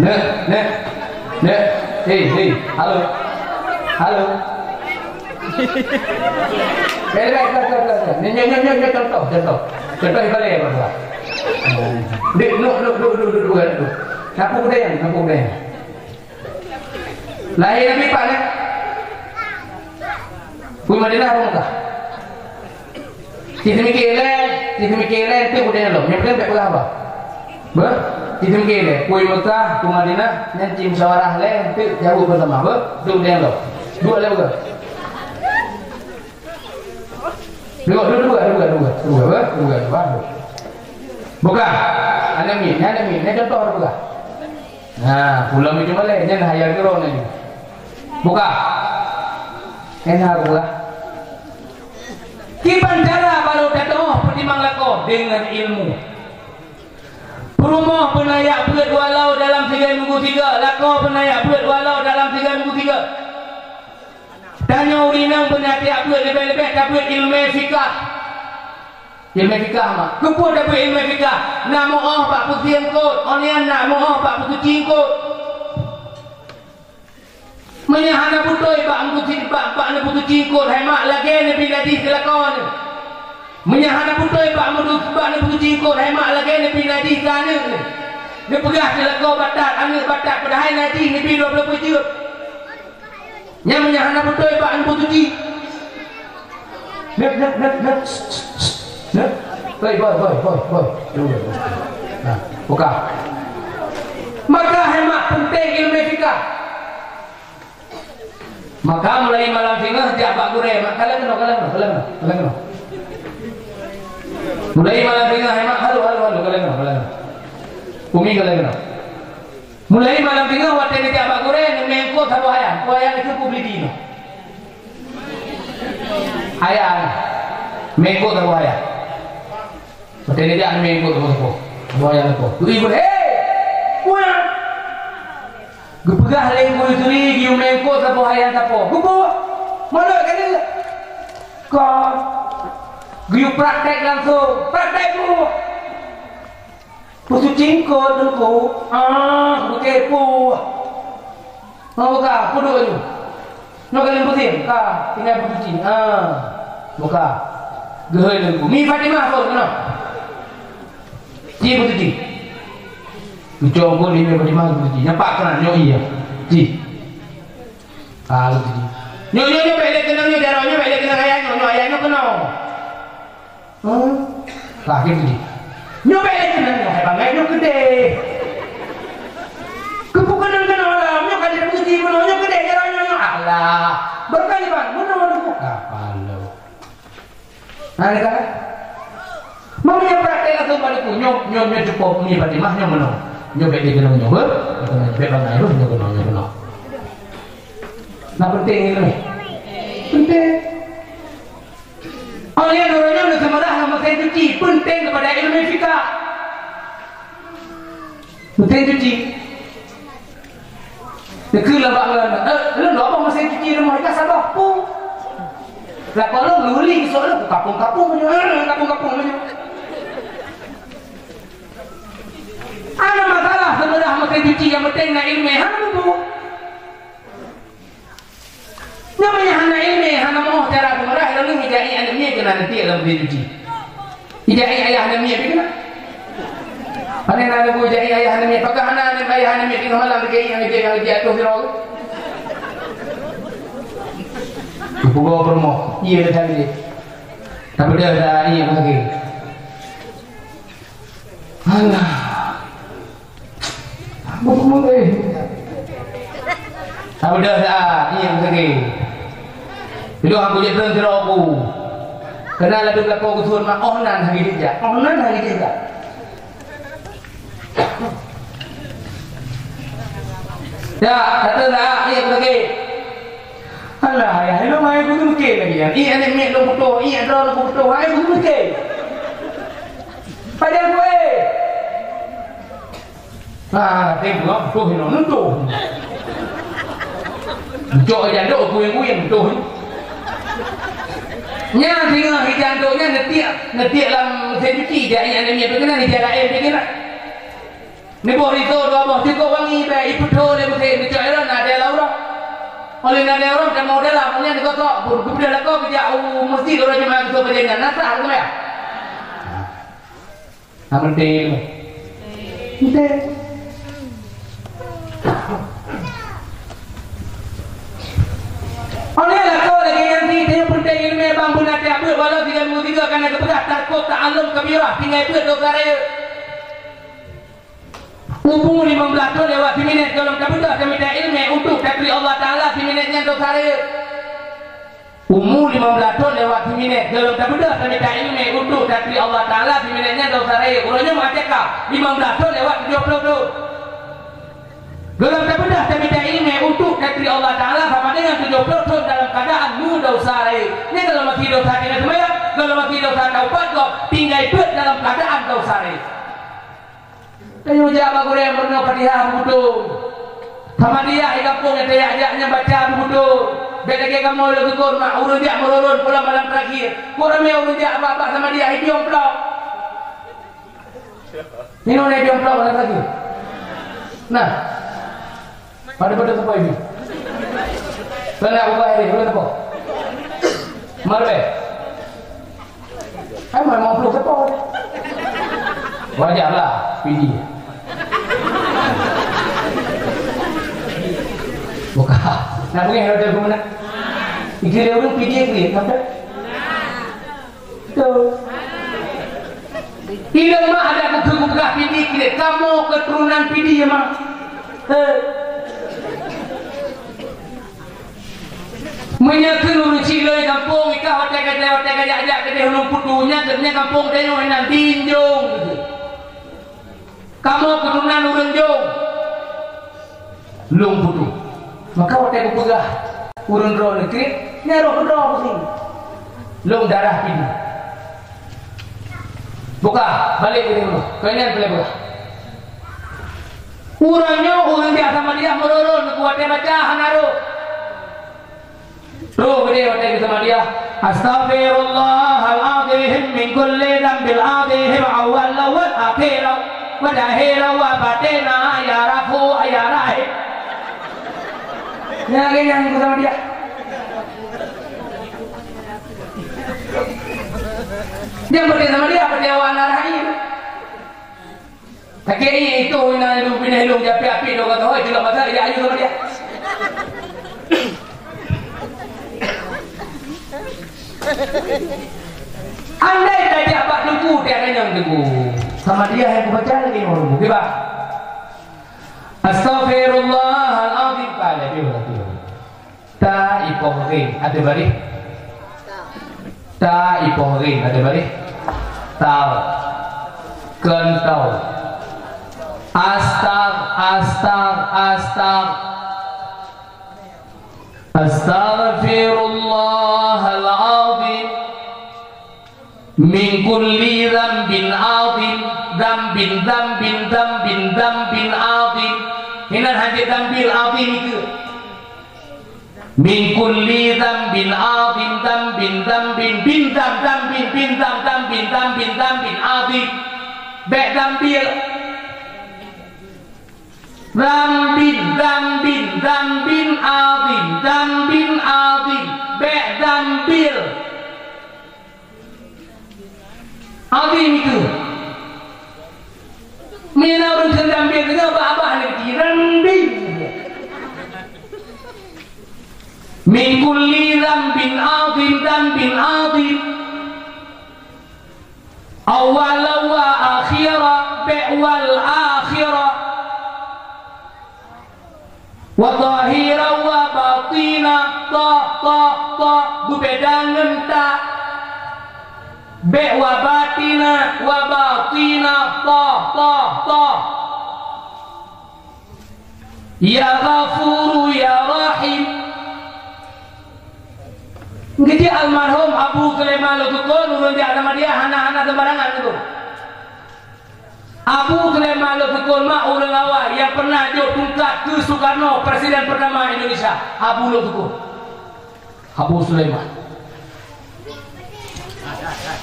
Nek, hei, halo. Nyanyi contoh yang balik apa? Dek, duduk. Ngapu budaya. Lahir Nabi Pak nek. Kui Madinah apa muka? Tidak mikirnya itu budaya lo. Yang penting tak apa? Tidak mikirnya. Kui Mekah, kui Madinah, nanti musyawarah le, itu jauh bersama. Itu budaya lo. Dua le bukan? Dua. Buka. Ini contoh orang buka. Nah, pulau itu malah ini hayal kiro ni. Buka. Enak buka. Kiban cara baru datang pertimang lako dengan ilmu. Perumah penayak buat walau dalam 3 minggu 3. Lako penayak buat walau dalam 3 minggu 3. Tanya urinang penayak buat lebih-lebih dapat ilmu fikah. Ilmu fikah mah. Keput dapat ilmu fikah. Namo Pak Putih kot. Onian namo Pak Putih kot. menyahana butoi bak na butu cingkut hemat lagi nabi nadi kelakon menyahana butoi bak na butu cingkut hemat lagi nabi nadi sana dia pegah kelakon batat angin batat padahal nadi nabi 20 pejut nya menyahana butoi bak na butu cingkut net boy nah buka maka hemat penting ilmu fikih. Maka mulai malam fikih dia Pak Gure kalian mulai malam fikih hemat halo kalian umi kalian mulai malam fikih waktu ini dia Pak Gure mengko sabo ayam itu publik dino ayam mengko sabo ayam waktu ini dia mengko sabo ayam itu ibu punya gepegah lengko itu ni gium lengko sabo hayang tapo gupo mana kan ni kau gium praktek langsung praktek mu pusu cingko dulu kepo mau ka pudu ni no kalian putin ka tinggal pusu cing buka gehoi dulu mi Fatimah kau kenal ci pusu cing Ucapkan ini bagaimana begitu? Nampak kan? Nyoi ya, ji. Begitu. Nyoi balik kenal nyoi darahnya balik kenal ayahnya kenal. Lagi begitu. Nyoi balik kenal nyoi bangai nyoi gede. Kebukan kenal lah, nyoi kaji putih kenal nyoi gede darahnya nyoi. Allah, berkali bang, mana buka palu. Ada kan? Mau yang praktek atau balikku nyoi cukup ni Fatimah nyoi menang. Nyoba dia kena nyoba, bebas air lu nyoba. Nah penting ini nih, penting. Kalian orangnya udah semarah sama saya cuci, penting kepada ilmu fikih. Penting cuci. Dekelah bakalan, lu apa masih cuci rumah kita sabar pun. Lah kalau ngeluling soalnya kapung-kapung aja. Ada masalah sebenarnya mesin cuci yang penting na ilmu hana bu. Namanya hana ilmu hana mau cara sebenarnya lalu hijai anaknya kena nanti dalam mesin cuci. Hijai ayah anaknya begini. Mana nak bu hijai ayah anaknya? Pakai hana ayah anaknya kena malam begini yang dia tu firau. Buku promo, iya dah tadi. Tapi dia ada ini yang lagi. Allah. Boleh. Tahu dah iya lagi. Itu aku jadi terus aku. Kenal lebih belakang kutuan mak onan hari dia. Ya, kata dah iya lagi. Allah ya, hello mai aku tu lagi ya. Iya ni mek lo butuh, iya lo butuh. Ai aku tu Padahal gue. Tengok tuh ini tuh. Jok aja dok kuing tuh. Nya tinggal hijan tuh nya ngetik dalam sejuki dia yang ni berkenaan dia air begini. Ni boleh tu dua boh tiga wangi be ibu tu dia boleh bicara ada laura. Oleh ada orang dan model lah punya dikotok berbeda lah kau kerja mesti orang cuma tu berjalan nasa tu ya. Namun dia. Olehlah kau lagi nanti dia penting ilmu bambu nanti apa walau 33 karena kebedah takut ta'allum kabirah tinggal itu dosa raya hubung 15 tahun lewat 10 minit kalau kebedah keminta ilmu untuk takdir Allah Ta'ala 10 minitnya dosa raya umur 15 tahun lewat 10 minit kalau kebedah keminta ilmu untuk takdir Allah Ta'ala 10 minitnya dosa raya urutnya mengatakan 15 tahun lewat 70 tahun dalam kebedah minta ilmu untuk negeri Allah Ta'ala sama dengan 70 tahun dalam keadaan mu dosa raya. Ini kalau masih dosa kena semaya, kalau masih dosa taubat kok tinggal ikut dalam keadaan dosa raya. Tanya ujian apa guru yang pernah Fatihah begitu. Sama dia di kampung yang ajaknya baca begitu. Beda kayak kamu lagu kurma, urut dia merurun pulang malam terakhir. Kurang dia urut dia apa sama dia hidup plok. Minum hidup plok malam terakhir. Nah. Pada apa ini? Benar ubah ini, benar apa? Marbe. Mau peluk apa? Wajarlah, pilih. Bukan. Nah, mungkin ada gimana? Ikut orang pilih ke, sampai. Tuh. Tidak mah ada kegugah pilih ke, kamu keturunan pilih mah. Menyakun urus siloi kampung ika hotel ajak ke dia hulung putunya kerja kampung dia nak tinjung gitu. Kamu keturunan urang jong lung putu maka hotel pegah urang ro negeri nyaro kedok sing lung darah ini buka balik ke dulu kalian boleh buka urangnya urang dia sama dia merorong kuatnya baca hanaro. Tuh gede waktu itu sama dia. Astaghfirullahaladzim min kulli dzambil adzim awal wal akhir wa dahir wa batina ya rafu ya rahim. Yang itu sama dia. Dia berdiri sama dia perdewan rahim. Kakek itu ina lu japi-api lo kata oh itu enggak masalah dia ayu sama dia. Andai tadi abah tunggu dia akan yang tunggu sama dia yang baca lagi orang bukan bah Astaghfirullahaladzim pada dia ta ipohrin ada bari ta ipohrin ada bari tau kentau Astaghfirullahaladzim min kulli dzambin adzim dzambin adzim hinan haji dzambil adzim itu min kulli dzambin adzim dzambin adzim be dzambil Zambin azim be zambil azim itu mina orang zambil itu abah lagi zambin min kulli zambin azim awal wa akhirah be wal akhirah wa zahira wa batina ta bebedangan ta be wa batina ta ya ghafuru ya rahim ngiji almarhum Abu Sulaiman Lutukun urun dia sama dia hana-hana sembarangan itu Abu Sulaiman Lutukun mah urang awal yang pernah tungkat ke Soekarno presiden pertama Indonesia Abu Lutukun Abu Sulaiman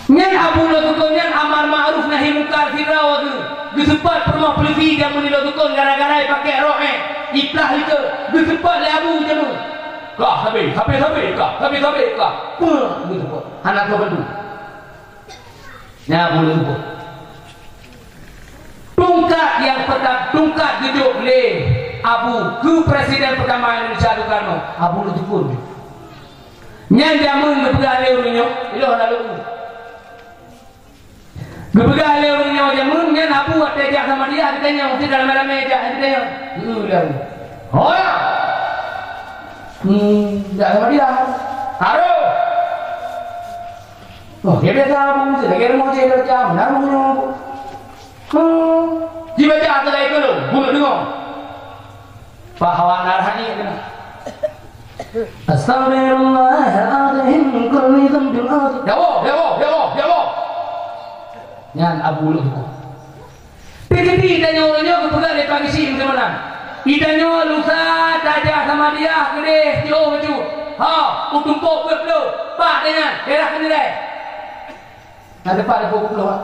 nyan Abu Lutukun nyan amar ma'ruf nahi munkar firau tu gesempat permah peliti dia meni Lutukun gara-gara pakai rohe iplah itu gesempat le Abu jenu kah habis kah gitu kok anak kau betul nya Abu Lutukun tungkat geduk le Abu ke presiden pertama Indonesia Soekarno Abu Lutukun nyan jamun gepegang le urunyo ilo lalu gepegang le urunyo jamun nyan Abu atejak sama dia ditanya mesti dalam meja ditanya lalu oh ya enggak sama dia taruh oh dia biasa Abu mesti lagi mau jadi jam benar mau dibaca atas itu loh, bunuh dengar. Pahawan narhani kena. Astaghfirullahaladzim min kulli dzambin adzim. Jawo. Nyan Abu Lutukun. Titi idanya orangnya kepegang di pagi sih teman-teman. Idanya lusa tajah sama dia gede, jauh baju. Ha, utumpuk berpelu. Pak dengan daerah kenilai. Ada pak ada pokok peluang.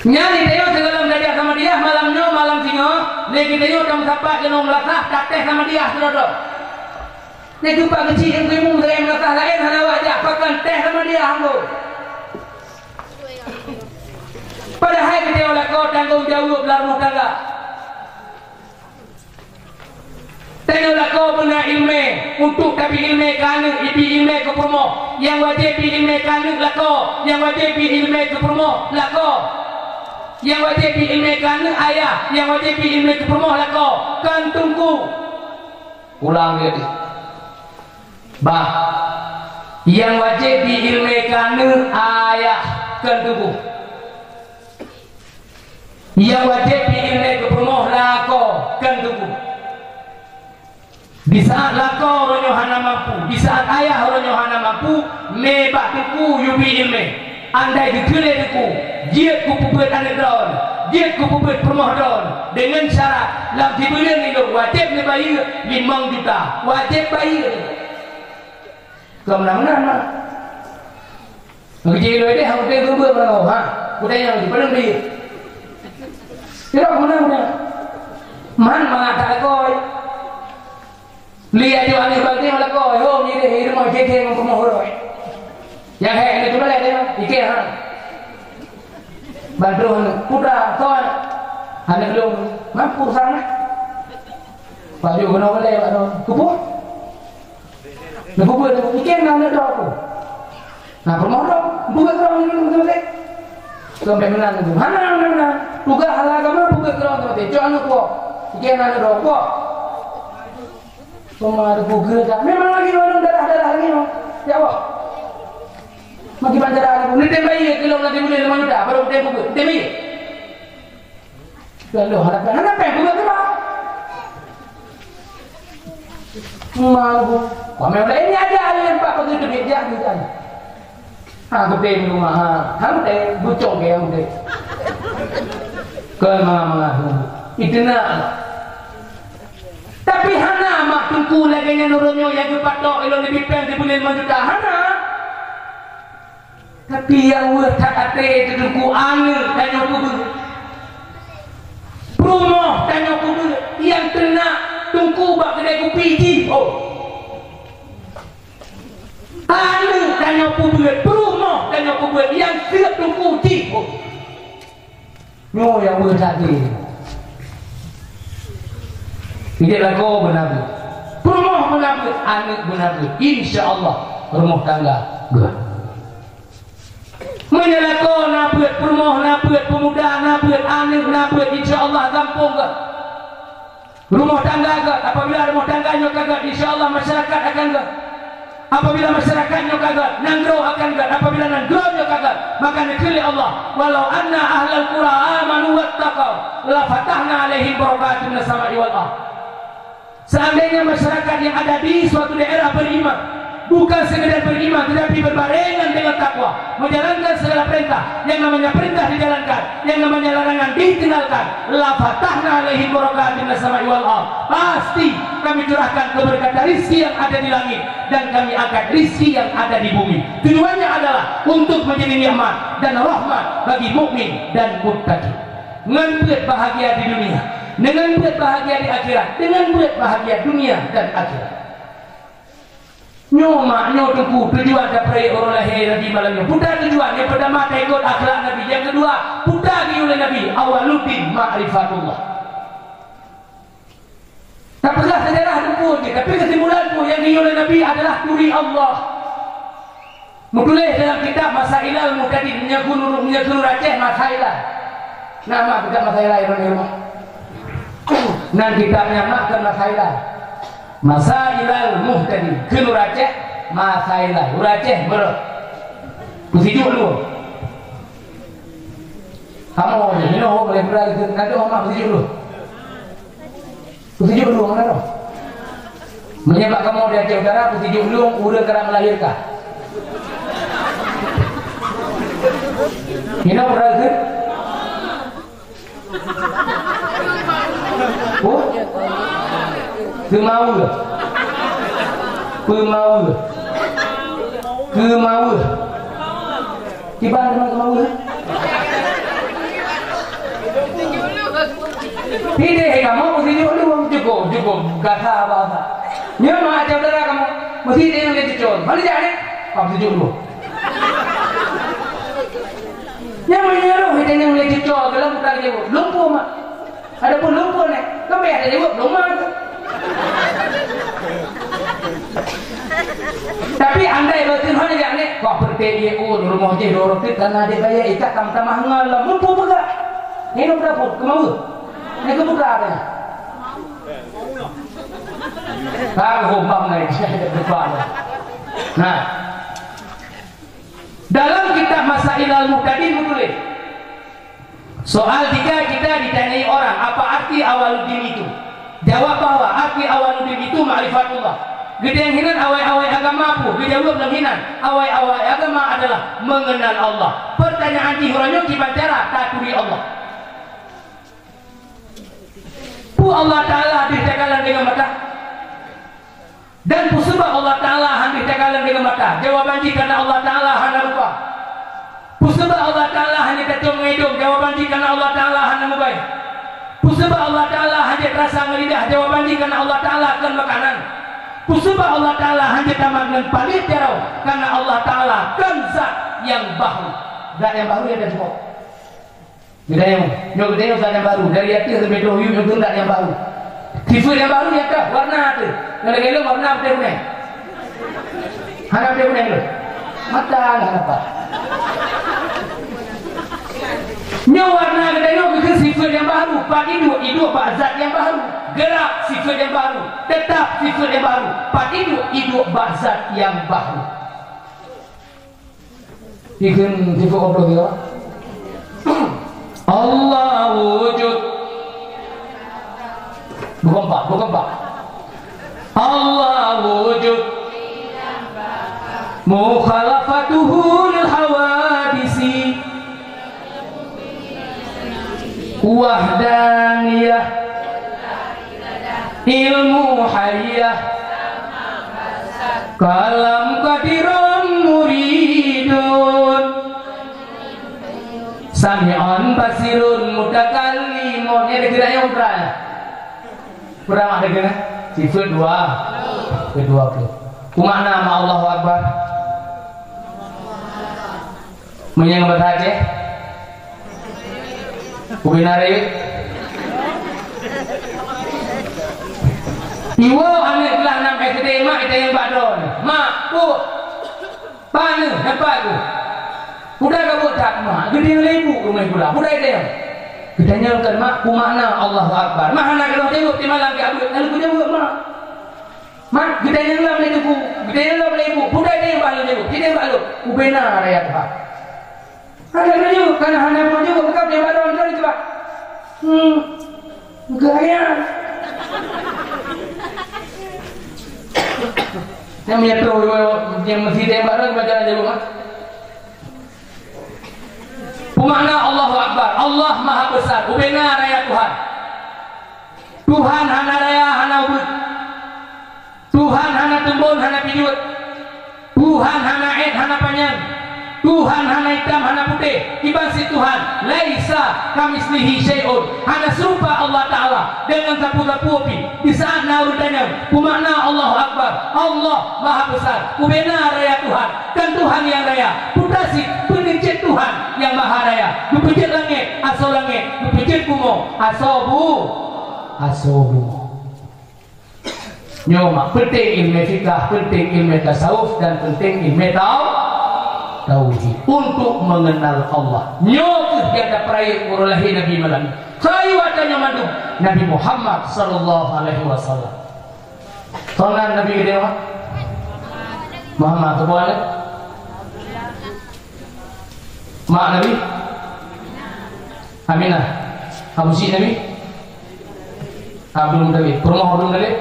Nyali tayo segala gajah sama dia malamnya malam singo. Lagi tayo dam sapak kenong lasah tateh sama dia saudara. Nek lupa kecil yang kumung dengan lasah lain hana wajah pakan teh sama dia hanggo. Padahal kita oleh kau tanggung jawab dalam rumah tangga. Tengoklah kau benar ilmu untuk tapi ilmu kanu ibi ilmu ke promo. Yang wajib ilmu kanu lah kau. Yang wajib ilmu ke promo lah kau. Yang wajib ilmu kanu ayah. Yang wajib ilmu ke promo lah kau. Kan tunggu. Ulang lagi. Bah. Yang wajib ilmu kanu ayah. Kan tunggu. Yang wajib ilmu ke promo lah kau. Kan tunggu. Di saat lako ronyo hana mampu, di saat ayah ronyo hana mampu, mebak tuku yubi ilme. Andai dikele tuku, jiat ku pubet anak daun, jiat ku pubet permoh daun. Dengan syarat, lam tibulan itu wajib ni bayi 5 juta, wajib bayi. Kau mana-mana. Begitu lo ini, aku tengok kubur mana? Ha, udah yang di belum di. Kira mana? Man mengatakan kau. Lihat di mana bagi malah kau, oh ni deh, ini mau keke mau kemana? Yang hei ini cuma lihat dia, ikan han, bandung, putra, kawan, ane belum mampu sana. Baju kena boleh, baju kupu, kupu itu ikan nak nak aku. Nah kemana? Buka kerang ni betul betul. Sampai mana tu? Mana? Buka halal kamu buka kerang tu betul. Jangan aku, ikan nak nak aku. Semua ada buka tak? Memang lagi orang darah lagi no. Ya Allah. Maki banjar aku. Ni tembai kilo nanti boleh 5 juta. Baru tembai buka. Tembai. Lalu harapkan apa yang buka kerang? Malu. Kami orang ini ada yang pak begitu dia dia. Aku tembai rumah. Aku tembai bucong ke yang tembai. Kemana? Itu nak. Tapi hana mak tungku lagi nya nurunyo yang kepatok ilo lebih pen di bulan juta hana. Tapi yang wer tak ate itu tungku angin tanya kubur. Promo tanya kubur yang kena tungku bak kedai kopi ji. Oh. Angin tanya kubur, promo tanya kubur yang siap tungku ji. Oh. Nyo yang wer tadi. Tidaklah kau benar, rumah benar, anak benar, insya Allah rumah tangga dua. Menyalah kau nabuat rumah, nabuat pemuda, nabuat anak, nabuat insya Allah kampung ke. Rumah tangga ke, apabila rumah tangganya kagak, insya Allah masyarakat akan ke. Apabila masyarakatnya kagak, nanggro akan ke. Apabila nanggronya kagak, maka negeri Allah. Walau anna ahlal qura amanu wattaqaw, la fatahna alaihim barakatin minas sama'i wal ardh. Seandainya masyarakat yang ada di suatu daerah beriman, bukan sekedar beriman tetapi berbarengan dengan takwa, menjalankan segala perintah, yang namanya perintah dijalankan, yang namanya larangan ditinggalkan, la fatahna alaihim barakatin minas sama'i wal ardh. Pasti kami curahkan keberkatan rizki yang ada di langit dan kami angkat rizki yang ada di bumi. Tujuannya adalah untuk menjadi nikmat dan rahmat bagi mukmin dan muttaqi. Ngambil bahagia di dunia, dengan buat bahagia di akhirat, dengan buat bahagia dunia dan akhirat. Nyoma nyotuku tujuan daprai orang lahir Nabi malamnya. Putra tujuan yang pertama ikut akhlak Nabi. Yang kedua putra oleh Nabi awaluddin ma'rifatullah. Tak pernah sejarah dukun, tapi kesimpulanku yang oleh Nabi adalah turi Allah. Menulis dalam kitab Masailal Muhtadin menyakunu Aceh Masailah. Nama kitab Masailah irama. Nan kitabnya makan Masailah. Masailal Muhtadin kenu Aceh Masailah. Aceh ber. Kusijuk dulu. Kamu ni no boleh berlari ke nanti orang kusijuk dulu. Kusijuk dulu mana tu? Menyebab kamu di Aceh Utara kusijuk dulu urang kerana melahirkan. Ini berlari ke? Oh, kemau, kemau, kemau. Tiba dengan kemau. Tidak kamu mesti cukup kata apa. Nyawa aja saudara kamu mesti dia yang cucuk. Mana jadi? Kamu cucuk dulu. Nyawa nyaruh itu yang cucuk kalau bukan dia lumpuh mak. Ada pun lumpuh nih. Kamu ada dia lumah tu. Tapi andai betul hanya dia ni, kau pergi rumah je dorong karena dia bayar ikat tamah ngalam lumpuh pula. Ini berapa? Kemau? Ini kebuka ada. Kalau bang naik saya depan. Nah, dalam kitab Masail al-Muqtadin menulis soal jika kita ditanyai orang apa arti awaludin itu, jawab bahwa arti awaludin itu ma'rifatullah. Gede yang hinan awal-awal agama apa? Gede jawab dalam hinan awal-awal agama adalah mengenal Allah. Pertanyaan dihuranya kibacara takuri Allah. Allah Ta'ala dicakalan dengan mata dan pusebab Allah Ta'ala hanya dicakalan dengan mata. Jawaban jika Allah Ta'ala hanya rupa. Pusebab Allah Ta'ala hanya kacau menghidup. Jawaban jika Allah Ta'ala hanya mubai. Pusebab Allah Ta'ala hanya terasa ngelidah. Jawaban jika Allah Ta'ala akan makanan. Pusebab Allah Ta'ala hanya tamangan palit jarau karena Allah Ta'ala kan zat yang baru. Zat yang baru ada semua. Gede yang zat yang baru dari hati sampai dohu yang zat yang baru. Sifat yang baru ya kah? Warna tu. Kalau warna apa kuning? Hana apa kuning tu? Mata apa? Nyo warna gede itu sifat yang baru. Pak hidup pak zat yang baru. Gerak sifat yang baru. Tetap sifat yang baru. Pak hidup pak zat yang baru. Ikan sifat apa dia? Allah wujud. Bukan pak. Allah wujud. Mukhalafatuhul hawadisi. Wahdaniyah. Ilmu hayyah. Kalam qadirun muridun. Sami'un basirun mutakallimun. Ini ada gerak yang kurang. Kurang ada gerak. Sifat dua. Kedua ke. Kumakna nama Allahu Akbar. Menyang berhaji. Kubinari. Iwo anak kelas 6 SD mak kita yang badon. Mak, bu. Pana, nampak tu. Udah kamu tak mak, gede lebu rumah pula. Udah dia. Kita nyalkan mak, kumakna Allahu Akbar. Mak anak kalau tengok di malam ke abud, lalu punya buat mak. Mak, kita nyalam lebu, kita nyalam lebu. Udah dia yang balu lebu, kita yang balu. Ubena raya Tuhan. Ada lebu, karena anak mau juga bekap dia badon kali tu pak. Gaya. Yang menyatu, yang masih dia badon baca lebu mak. Pemakna Allahu Akbar. Allah Maha Besar. Ubena raya Tuhan. Tuhan hana raya hana ubud. Tuhan hana tumbun hana pijut. Tuhan hana ed hana panjang. Tuhan hana hitam hana putih. Ibasi Tuhan laisa kamislihi syai'un. Hana serupa Allah Ta'ala dengan sapu-sapu api. Di saat narudanya pemakna Allahu Akbar. Allah Maha Besar. Ubena raya Tuhan. Dan Tuhan yang raya. Putasi pencipta Tuhan yang Maha Raya. Pencipta langit, asal langit. Pencipta bumi, asobu. Nyoma penting ilmu fikah, penting ilmu tasawuf dan penting ilmu tauhid untuk mengenal Allah. Nyoma tiada perayaan urulahi Nabi malam. Kayu adanya mandu Nabi Muhammad sallallahu alaihi wasallam. Soalan Nabi kita Muhammad kebualan. Mak Nabi Aminah Abu Si Nabi belum Nabi Rumah belum Nabi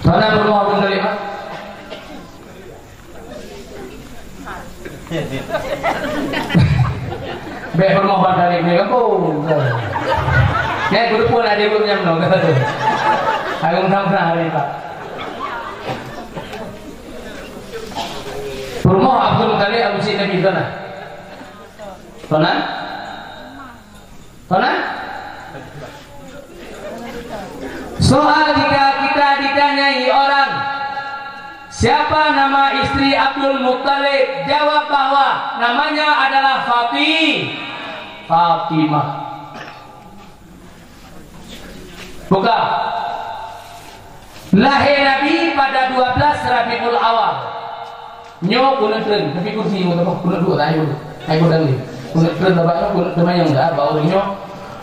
mana rumah belum Nabi Mak Baik rumah bang Nabi Mereka pun ya kudu pun ada belum nyamno aku menang-menang hari Pak Rumah Abdul Muttalib Abu Si Nabi sana. Sana? Soalnya soal jika kita ditanyai orang siapa nama istri Abdul Muttalib, jawab bahwa namanya adalah Fatimah. Buka. Lahir Nabi pada 12 Rabiul Awal. Nyo kuna tren, tapi kursi mo to kuna dua tayo. Ay ko dali. Kuna tren ba ba kuna teman yang enggak ba orang nyo.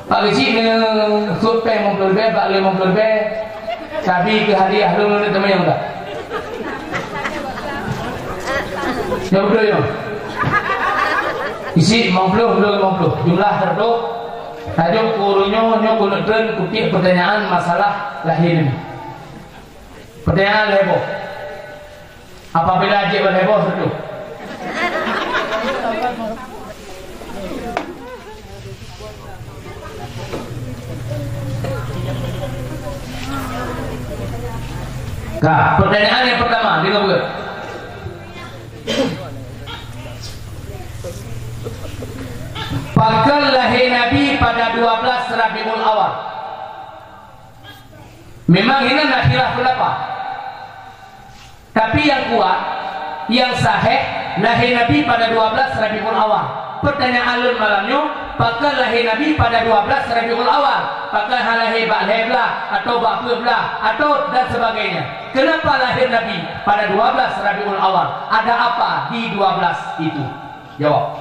Pagi si ne surpe mo plebe ba le mo plebe. Sabi ke hadiah lu teman yang enggak. Nyo betul yo. Isi 50 jumlah terdo. Tajuk kurunya nyo kuna tren kutik pertanyaan masalah lahir Nabi. Pertanyaan heboh. Apabila ajak heboh itu. Nah, pertanyaan yang pertama, dengar. Pakal lahir Nabi pada 12 Rabiul Awal. Memang ini nak khilaf pendapat. Tapi yang kuat, yang sahih, lahir Nabi pada 12 Rabiul Awal. Pertanyaan alun malamnya, apakah lahir Nabi pada 12 Rabiul Awal? Apakah lahir ba'leblah atau ba'fublah atau dan sebagainya? Kenapa lahir Nabi pada 12 Rabiul Awal? Ada apa di 12 itu? Jawab.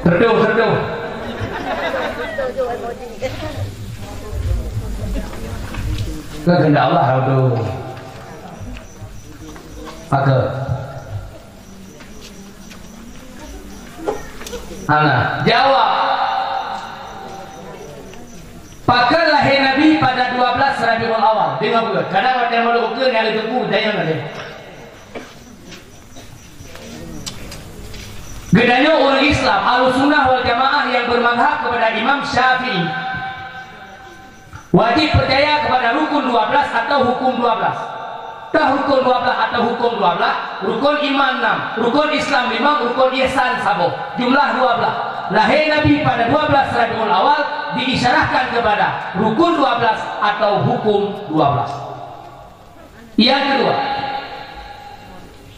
Terduh. Kehendak Allah aduh. Maka Ana jawab. Pakal lahir Nabi pada 12 Rabiul Awal. Dengar pula. Kadang ada yang malu ukur yang itu pun jangan ada. Gedanya orang Islam Ahlussunnah wal Jamaah yang bermadhab kepada Imam Syafi'i wajib percaya kepada rukun 12 atau hukum 12. Tak rukun 12 atau hukum 12, rukun iman 6, rukun Islam 5, rukun ihsan 1. Jumlah 12. Lahir Nabi pada 12 Rabiul Awal diisyarahkan kepada rukun 12 atau hukum 12. Yang kedua,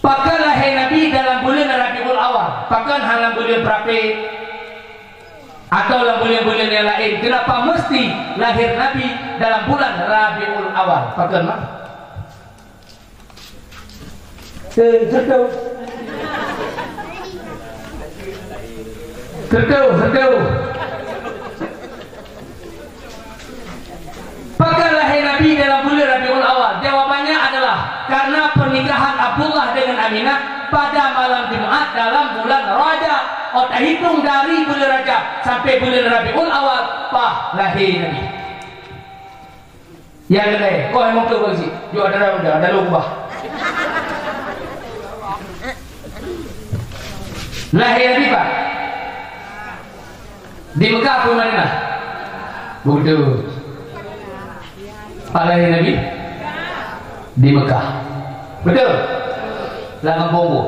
pakan lahir Nabi dalam bulan Rabiul Awal, pakan dalam bulan berapa atau dalam bulan-bulan yang lain. Kenapa mesti lahir Nabi dalam bulan Rabiul Awal? Pakan mah? Tertuh. Pakan lahir Nabi dalam bulan Rabiul Awal. Jawabannya adalah karena pernikahan Abdullah dengan Aminah pada malam Jumat dalam bulan Rajab. Tak hitung dari bulan Rajab sampai bulan Rabiul Awal lahir Nabi. Yang lain, kau yang mau keluar sih? Jauh ada lupa. Lahir Nabi Pak di Mekah atau Madinah? Betul. Lahir Nabi di Mekah. Betul. Langang Bombo.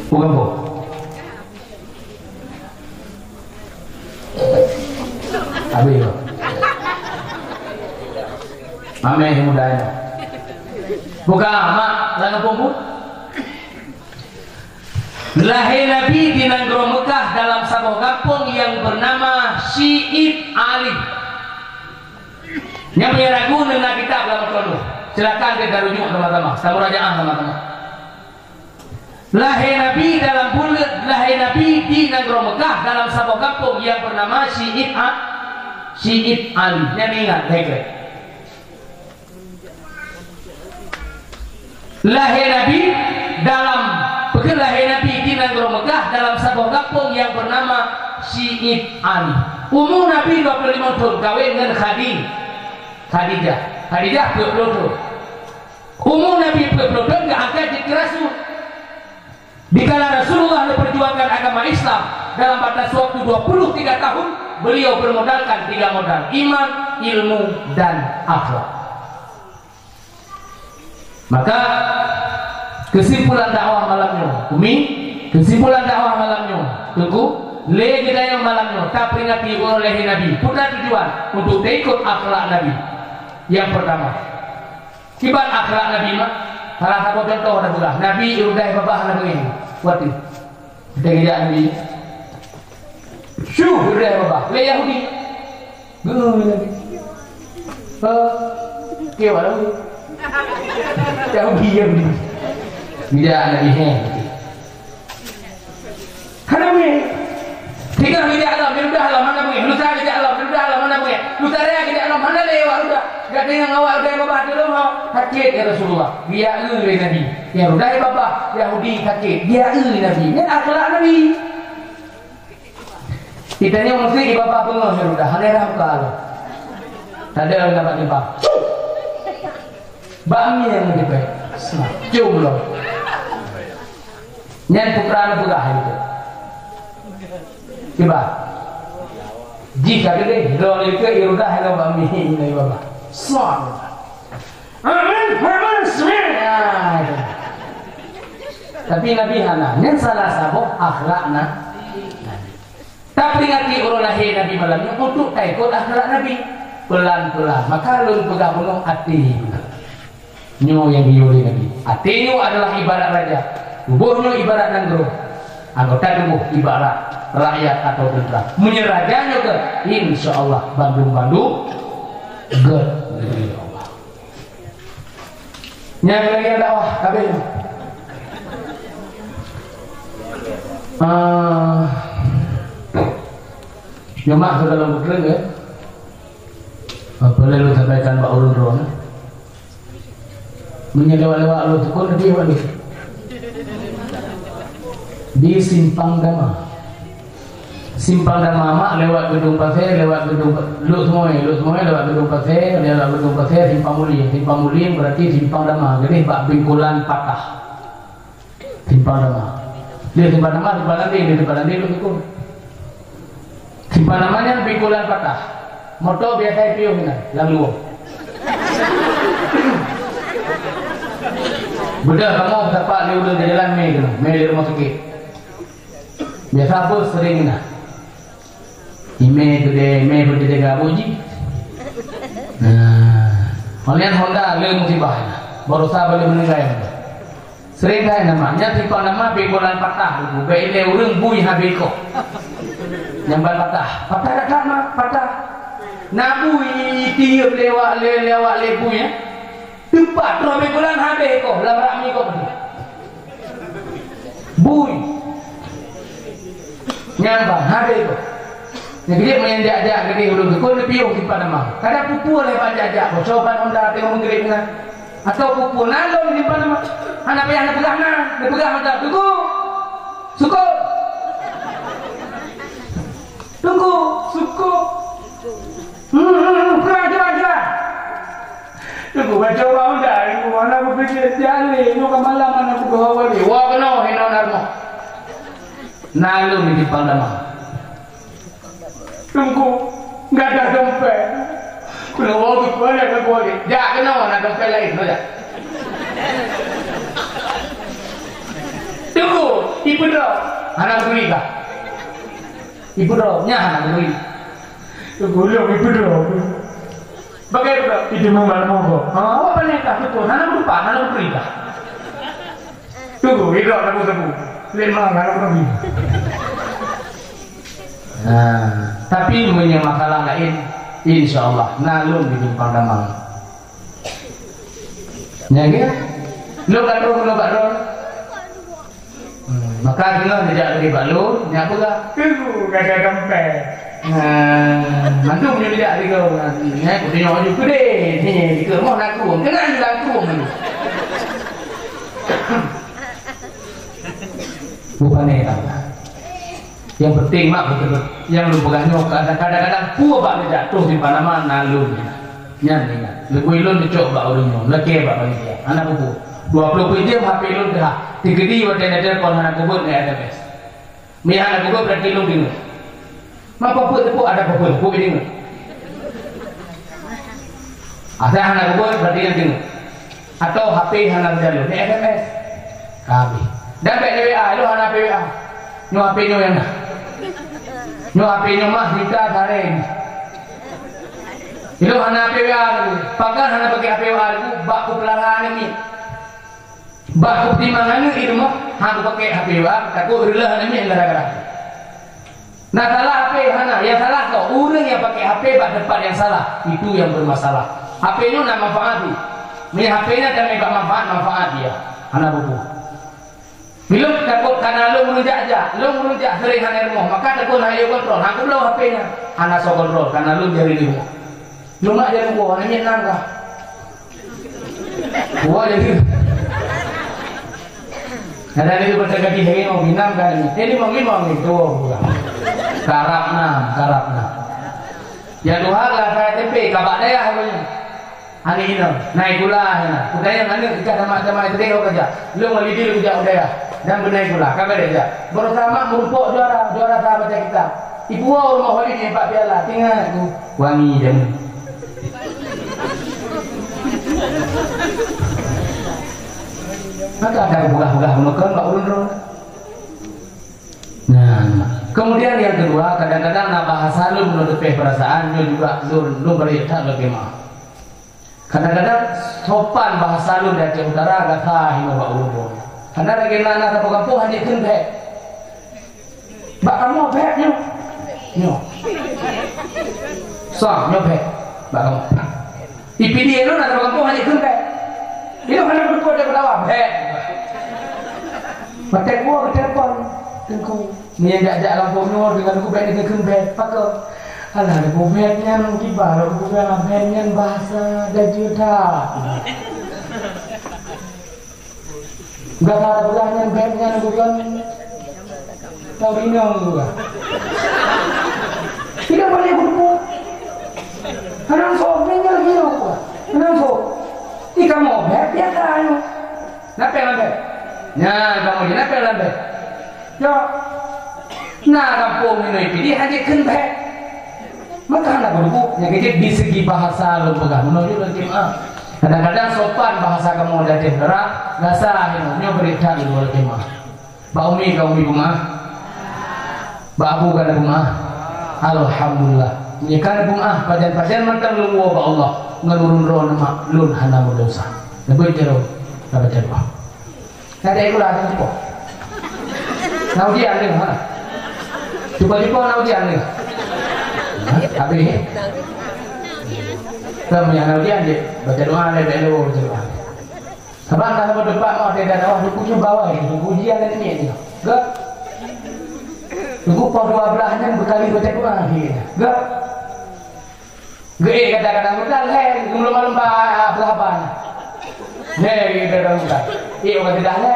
Bukan Bo. Habis lo. Mame yang mudanya. Bukan mak Langang Bombo. Lahir Nabi di Nanggro Mekah dalam sebuah kampung yang bernama Syi'ib Ali. Yang punya ragu dengan kitab lama dulu. Silakan kita rujuk teman-teman. Samurajaah teman-teman. Lahir Nabi dalam bulan lahir Nabi di Nanggro Mekah dalam sebuah kampung yang bernama Syi'ib Ali. Yang ingat, hebat. Lahir Nabi dalam lahir Nabi di Nanggro Mekah dalam sebuah kampung yang bernama Syi'ib Ali. Umur Nabi 25 tahun, kawin dengan Khadijah 20 tahun. Umur Nabi 20 tahun gak angkat jadi rasul. Dikala Rasulullah memperjuangkan agama Islam dalam batas waktu 23 tahun, beliau bermodalkan 3 modal: iman, ilmu, dan akhlak. Maka kesimpulan dakwah malamnya kesimpulan dakwah malamnya tunggu le kita yang malamnya tak peringati oleh Nabi putra tujuan untuk ikut akhlak Nabi. Yang pertama kibat akhlak Nabi mah salah satu contoh ada pula Nabi udah babah Nabi ini waktu kita Nabi syuh udah babah le Yahudi Nabi kêu ở đâu đi cháu ghiêng đi bây giờ là đi hè karena ini tinggal tidak alam sudah alam mana mungkin lusa tidak alam sudah alam mana mungkin lusa dia tidak alam mana lewat sudah gak dengan awal dia bapak dulu mau sakit ya Rasulullah dia Nabi yang udah bapak Yahudi sakit dia Nabi ini akhlak Nabi kita ni mesti bapak pengah sudah hadirah kalau ada orang dapat timbang bami yang lebih baik cium loh nyan putra pegah itu coba jika gede dole ke irudah hello bami ini bapak semua amin tapi Nabi hana nyan salah sabuk akhlakna tak peringati orang lahir Nabi malamnya untuk ikut akhlak Nabi pelan-pelan maka lu pegang penuh hati nyo yang diuli Nabi hati nyo adalah ibarat raja tubuhnya ibarat nanggro anggota tubuh ibarat rakyat atau tentara menyerahnya ke insya Allah Bandung-Bandung good Allah yang lagi dakwah kabel nyomak ke dalam buku ya boleh lu sampaikan Pak Urun Ron menyelewa-lewa lu tukun dia waduh di Simpang Dama mak lewat gedung pasir lewat gedung lu semuanya lewat gedung pasir Simpang Mulia berarti Simpang Dama jadi Pak Bingkulan patah Simpang Dama dia Simpang Dama di depan nanti lu ikut Simpang Damanya Bingkulan patah motor biasa piung kan, lalu. Betul kamu dapat dia udah jalan Mei di rumah sakit. Biasa apa sering nah. Ime berdiri gabuji. Nah, kalian Honda le musibah. Baru sahabat boleh meninggal. Sering kan namanya tipe nama bingkulan patah. Bukan ile urang bui habiko. Nyambal patah. Patah dekat mah patah. Nabu tiup lewat lebunya tempat robe bulan habis kok lamrak mi kok bui nyambang habis kok jadi menjajak gede ulung kau lebih piung di Panama kadang pupu oleh panjajak kau coba Honda tengok menggerik dengan atau pupu nalong di Panama anak payah nak pegang Honda tunggu suku coba tunggu baca Honda aku mana aku pikir jali nu kamalam mana aku bawa ni wah kena hino narmo nalu di Pandama tunggu enggak ada dompet kena wah boleh ke boleh jak kena nak dompet lain saja tunggu ibu do anak beri kah ibu do nya anak beri tunggu ibu do bagaimana itu mau kok? Apa nikah betul? Anak lupa, anak berikah. Tunggu, hidup aku tebu. Lima anak kami. Nah, tapi punya masalah lain, insya Allah nalung di Simpang Damang. Nyanyi? Lo kadro. Maka kita tidak lagi balur, nyapu lah. Tunggu, gak ada dompet. Mantu punya tidak di kau nanti. Aku tengok juga deh. Ni di kau mau nak kuam, kena juga kuam ni. Bukan ni tak. Yang penting mak betul. Yang lu pegang nyok kadang-kadang puas bak jatuh di Panama nalun. Nyan ni. Lebih lun dicok bak orang nyok. Lekeh bak bagi dia. Anak buku. 20 jam HP lun dah. Tigedi wadah ada kon anak buku ni ada bes. Mi anak buku berarti lun dinu. Maka pupuk ada pupuk ini. Ada anak buat berarti yang ini. Atau HP anak jalur, ini SMS. Kabeh. Dan baik WA, lu hana WA. Nyo HP nyo yang nah. Nyo HP nyo mah kita karen. Lu hana WA dulu. Pakai hana pakai HP WA dulu, bak pelaraan ini. Bak pertimbangan itu mah hana pakai HP WA, takut rela ini gara-gara. Nah salah HP hana, yang salah kau. Orang yang pakai HP bak tempat yang salah, itu yang bermasalah. HP nyo nak manfaat. Ni HP nya dan enggak manfaat dia. Hana buku. Belum takut karena lu merujak sering hana rumah, maka takut hayo kontrol. Aku belum HP-nya, hana so kontrol karena lu jadi di rumah. Lu nak jadi gua, ini nangka. Gua jadi. Ada itu berjaga di sini mau minam kan ini mau itu karapna. Ya Tuhan lah saya tempe kabak daya halunya. Ani ini naik gula ya. Udaya mana kita sama itu dia kerja. Lu ngelidi lu kerja udaya dan benaik gula. Kabar dia. Bersama merumpuk juara sahabat kita. Ibu rumah wali ni Pak Piala tinggal tu wangi dan. Maka ada buah-buah menekan Pak Urun. Nah, kemudian yang kedua kadang-kadang nak bahasa lu menutupi perasaan lu juga lu berita bagaimana. Kadang-kadang sopan bahasa lu dari utara agak tahu Pak Urun. Karena bagaimana tak kampung hanya kembali. Bak kamu bek nyo. Sang nyo bek. Bak kamu. IPD lu nak kampung hanya kembali. Itu hanya berkuat dari bawah bek. Pakai gua ke telepon. Tengku. Ni yang ajak kampung nyo dengan aku bek dengan kembali. Pakai. Alah, aku beknya tiba, aku beknya bahasa Dajuta. Gak ada belahnya beknya bukan tahu bingung juga. Tidak boleh berbuat. Kadang sobnya lagi apa? Kadang sob. Ika mau bek biasa ayo. Napa lambe? Nah, kamu ni napa lambe? Ya. Nah, kampung ini pilih hanya kembali. Maka anak berbuku yang kecil di segi bahasa lu pegang menuju ke jemaah. Kadang-kadang sopan bahasa kamu dari terang, rasa ini berita di luar jemaah. Pak Umi kau umi rumah, Pak Abu kan rumah. Alhamdulillah. Ini kan rumah pasien mentang lu Pak Allah ngelurun roh nama lun hana berdosa. Lebih jauh, lebih jauh. Ada yang ulah ada apa? Naujian ni mana? Cuba naujian ni. Habis ni kamu yang naujian je baca doa le dulu baca doa. Sebab kalau berdebat mau dia dah bukunya bawah itu ujian ni dia. Gak. Buku pau 12 berkali baca doa dia. Gak. Gak kata-kata mudah le belum malam berapa. Hei dah mudah. Orang tidak le.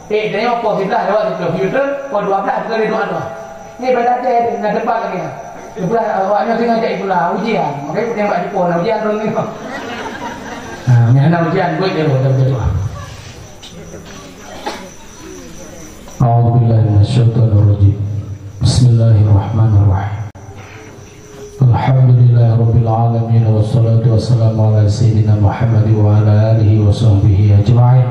Dia apa sudah lewat itu filter pau 12 kali doa. Ni baca je nak debat lagi. Itulah awaknya tengah jadi pula ujian. Makanya tembak di pon ujian dong ni. Nah, nyana ujian buat dia buat dia. A'udzubillahi minasyaitonir rajim. Bismillahirrahmanirrahim. Alhamdulillahirabbil alamin wassalatu wassalamu ala sayyidina Muhammad wa ala alihi wa sahbihi ajma'in.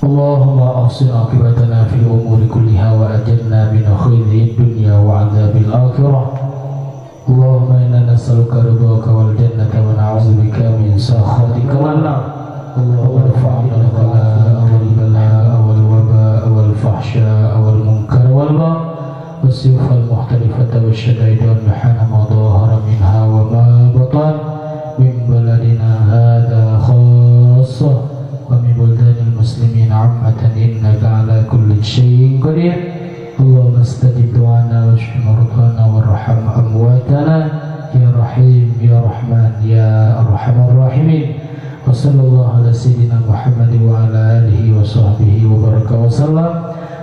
Allahumma ahsin aqibatana fil umuri kulliha wa ajirna min khizyi dunya wa adzabil akhirah. Allahumma inna nas'aluka ridhaka wal jannata wa na'udzubika min sakhatika wan nar. Allahumma irfa'na al-ghalaa wal balaa wal wabaa wal fahsyaa wal munkar wal baghy was-suyuf al mukhtalifata wasyadaid wal mihana ma dhahara minha wa ma batan min baladina hadha khassah wa min buldanil muslimin ammatan innaka ala kulli syai'in qadir. Allahumma istajib du'ana wa shfi mardana warham amwatana ya rahim ya rahman ya arhamar rahimin. Wa sallallahu ala sayyidina Muhammad wa ala alihi wa sahbihi wa baraka wa sallam.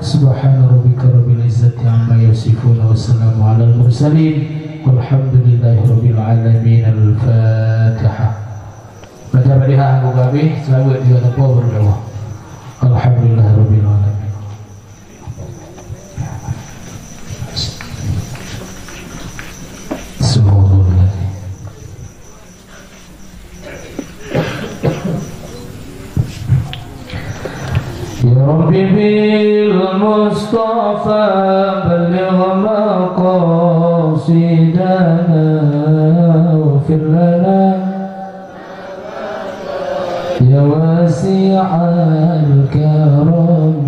Subhana rabbika rabbil izzati amma yasifun wa salamun ala al mursalin walhamdulillahi rabbil alamin. Al-Fatihah. Baca Fatihah aku kabeh selalu dia apa berdoa. Alhamdulillahirabbil alamin. ربي بالمصطفى بلغ مقاصدنا واغفر لنا يا واسع الكرم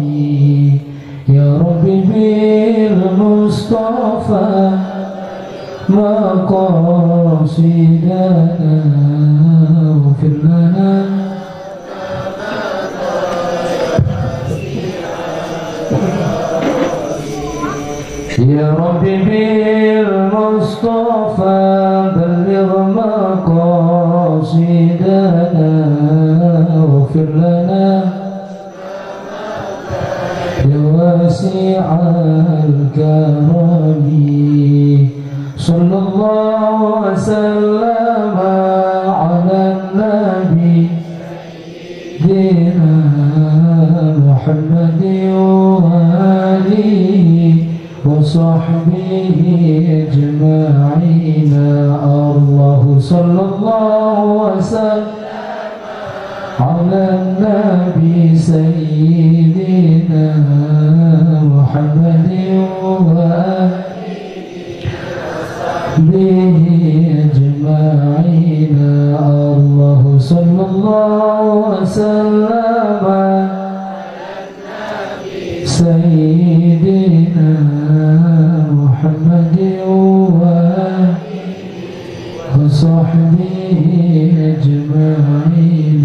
يا ربي بالمصطفى مقاصدنا واغفر لنا يا ربي بالمصطفى بلغ مقاصدنا واغفر لنا يا واسع الكرم صلى الله وسلم على النبي سيدنا محمد وآله وصحبه أجمعين. الله صلى الله وسلم على النبي سيدنا محمد وآله أجمعين. الله صلى الله وسلم سيدنا محمد وصحبه أجمعين.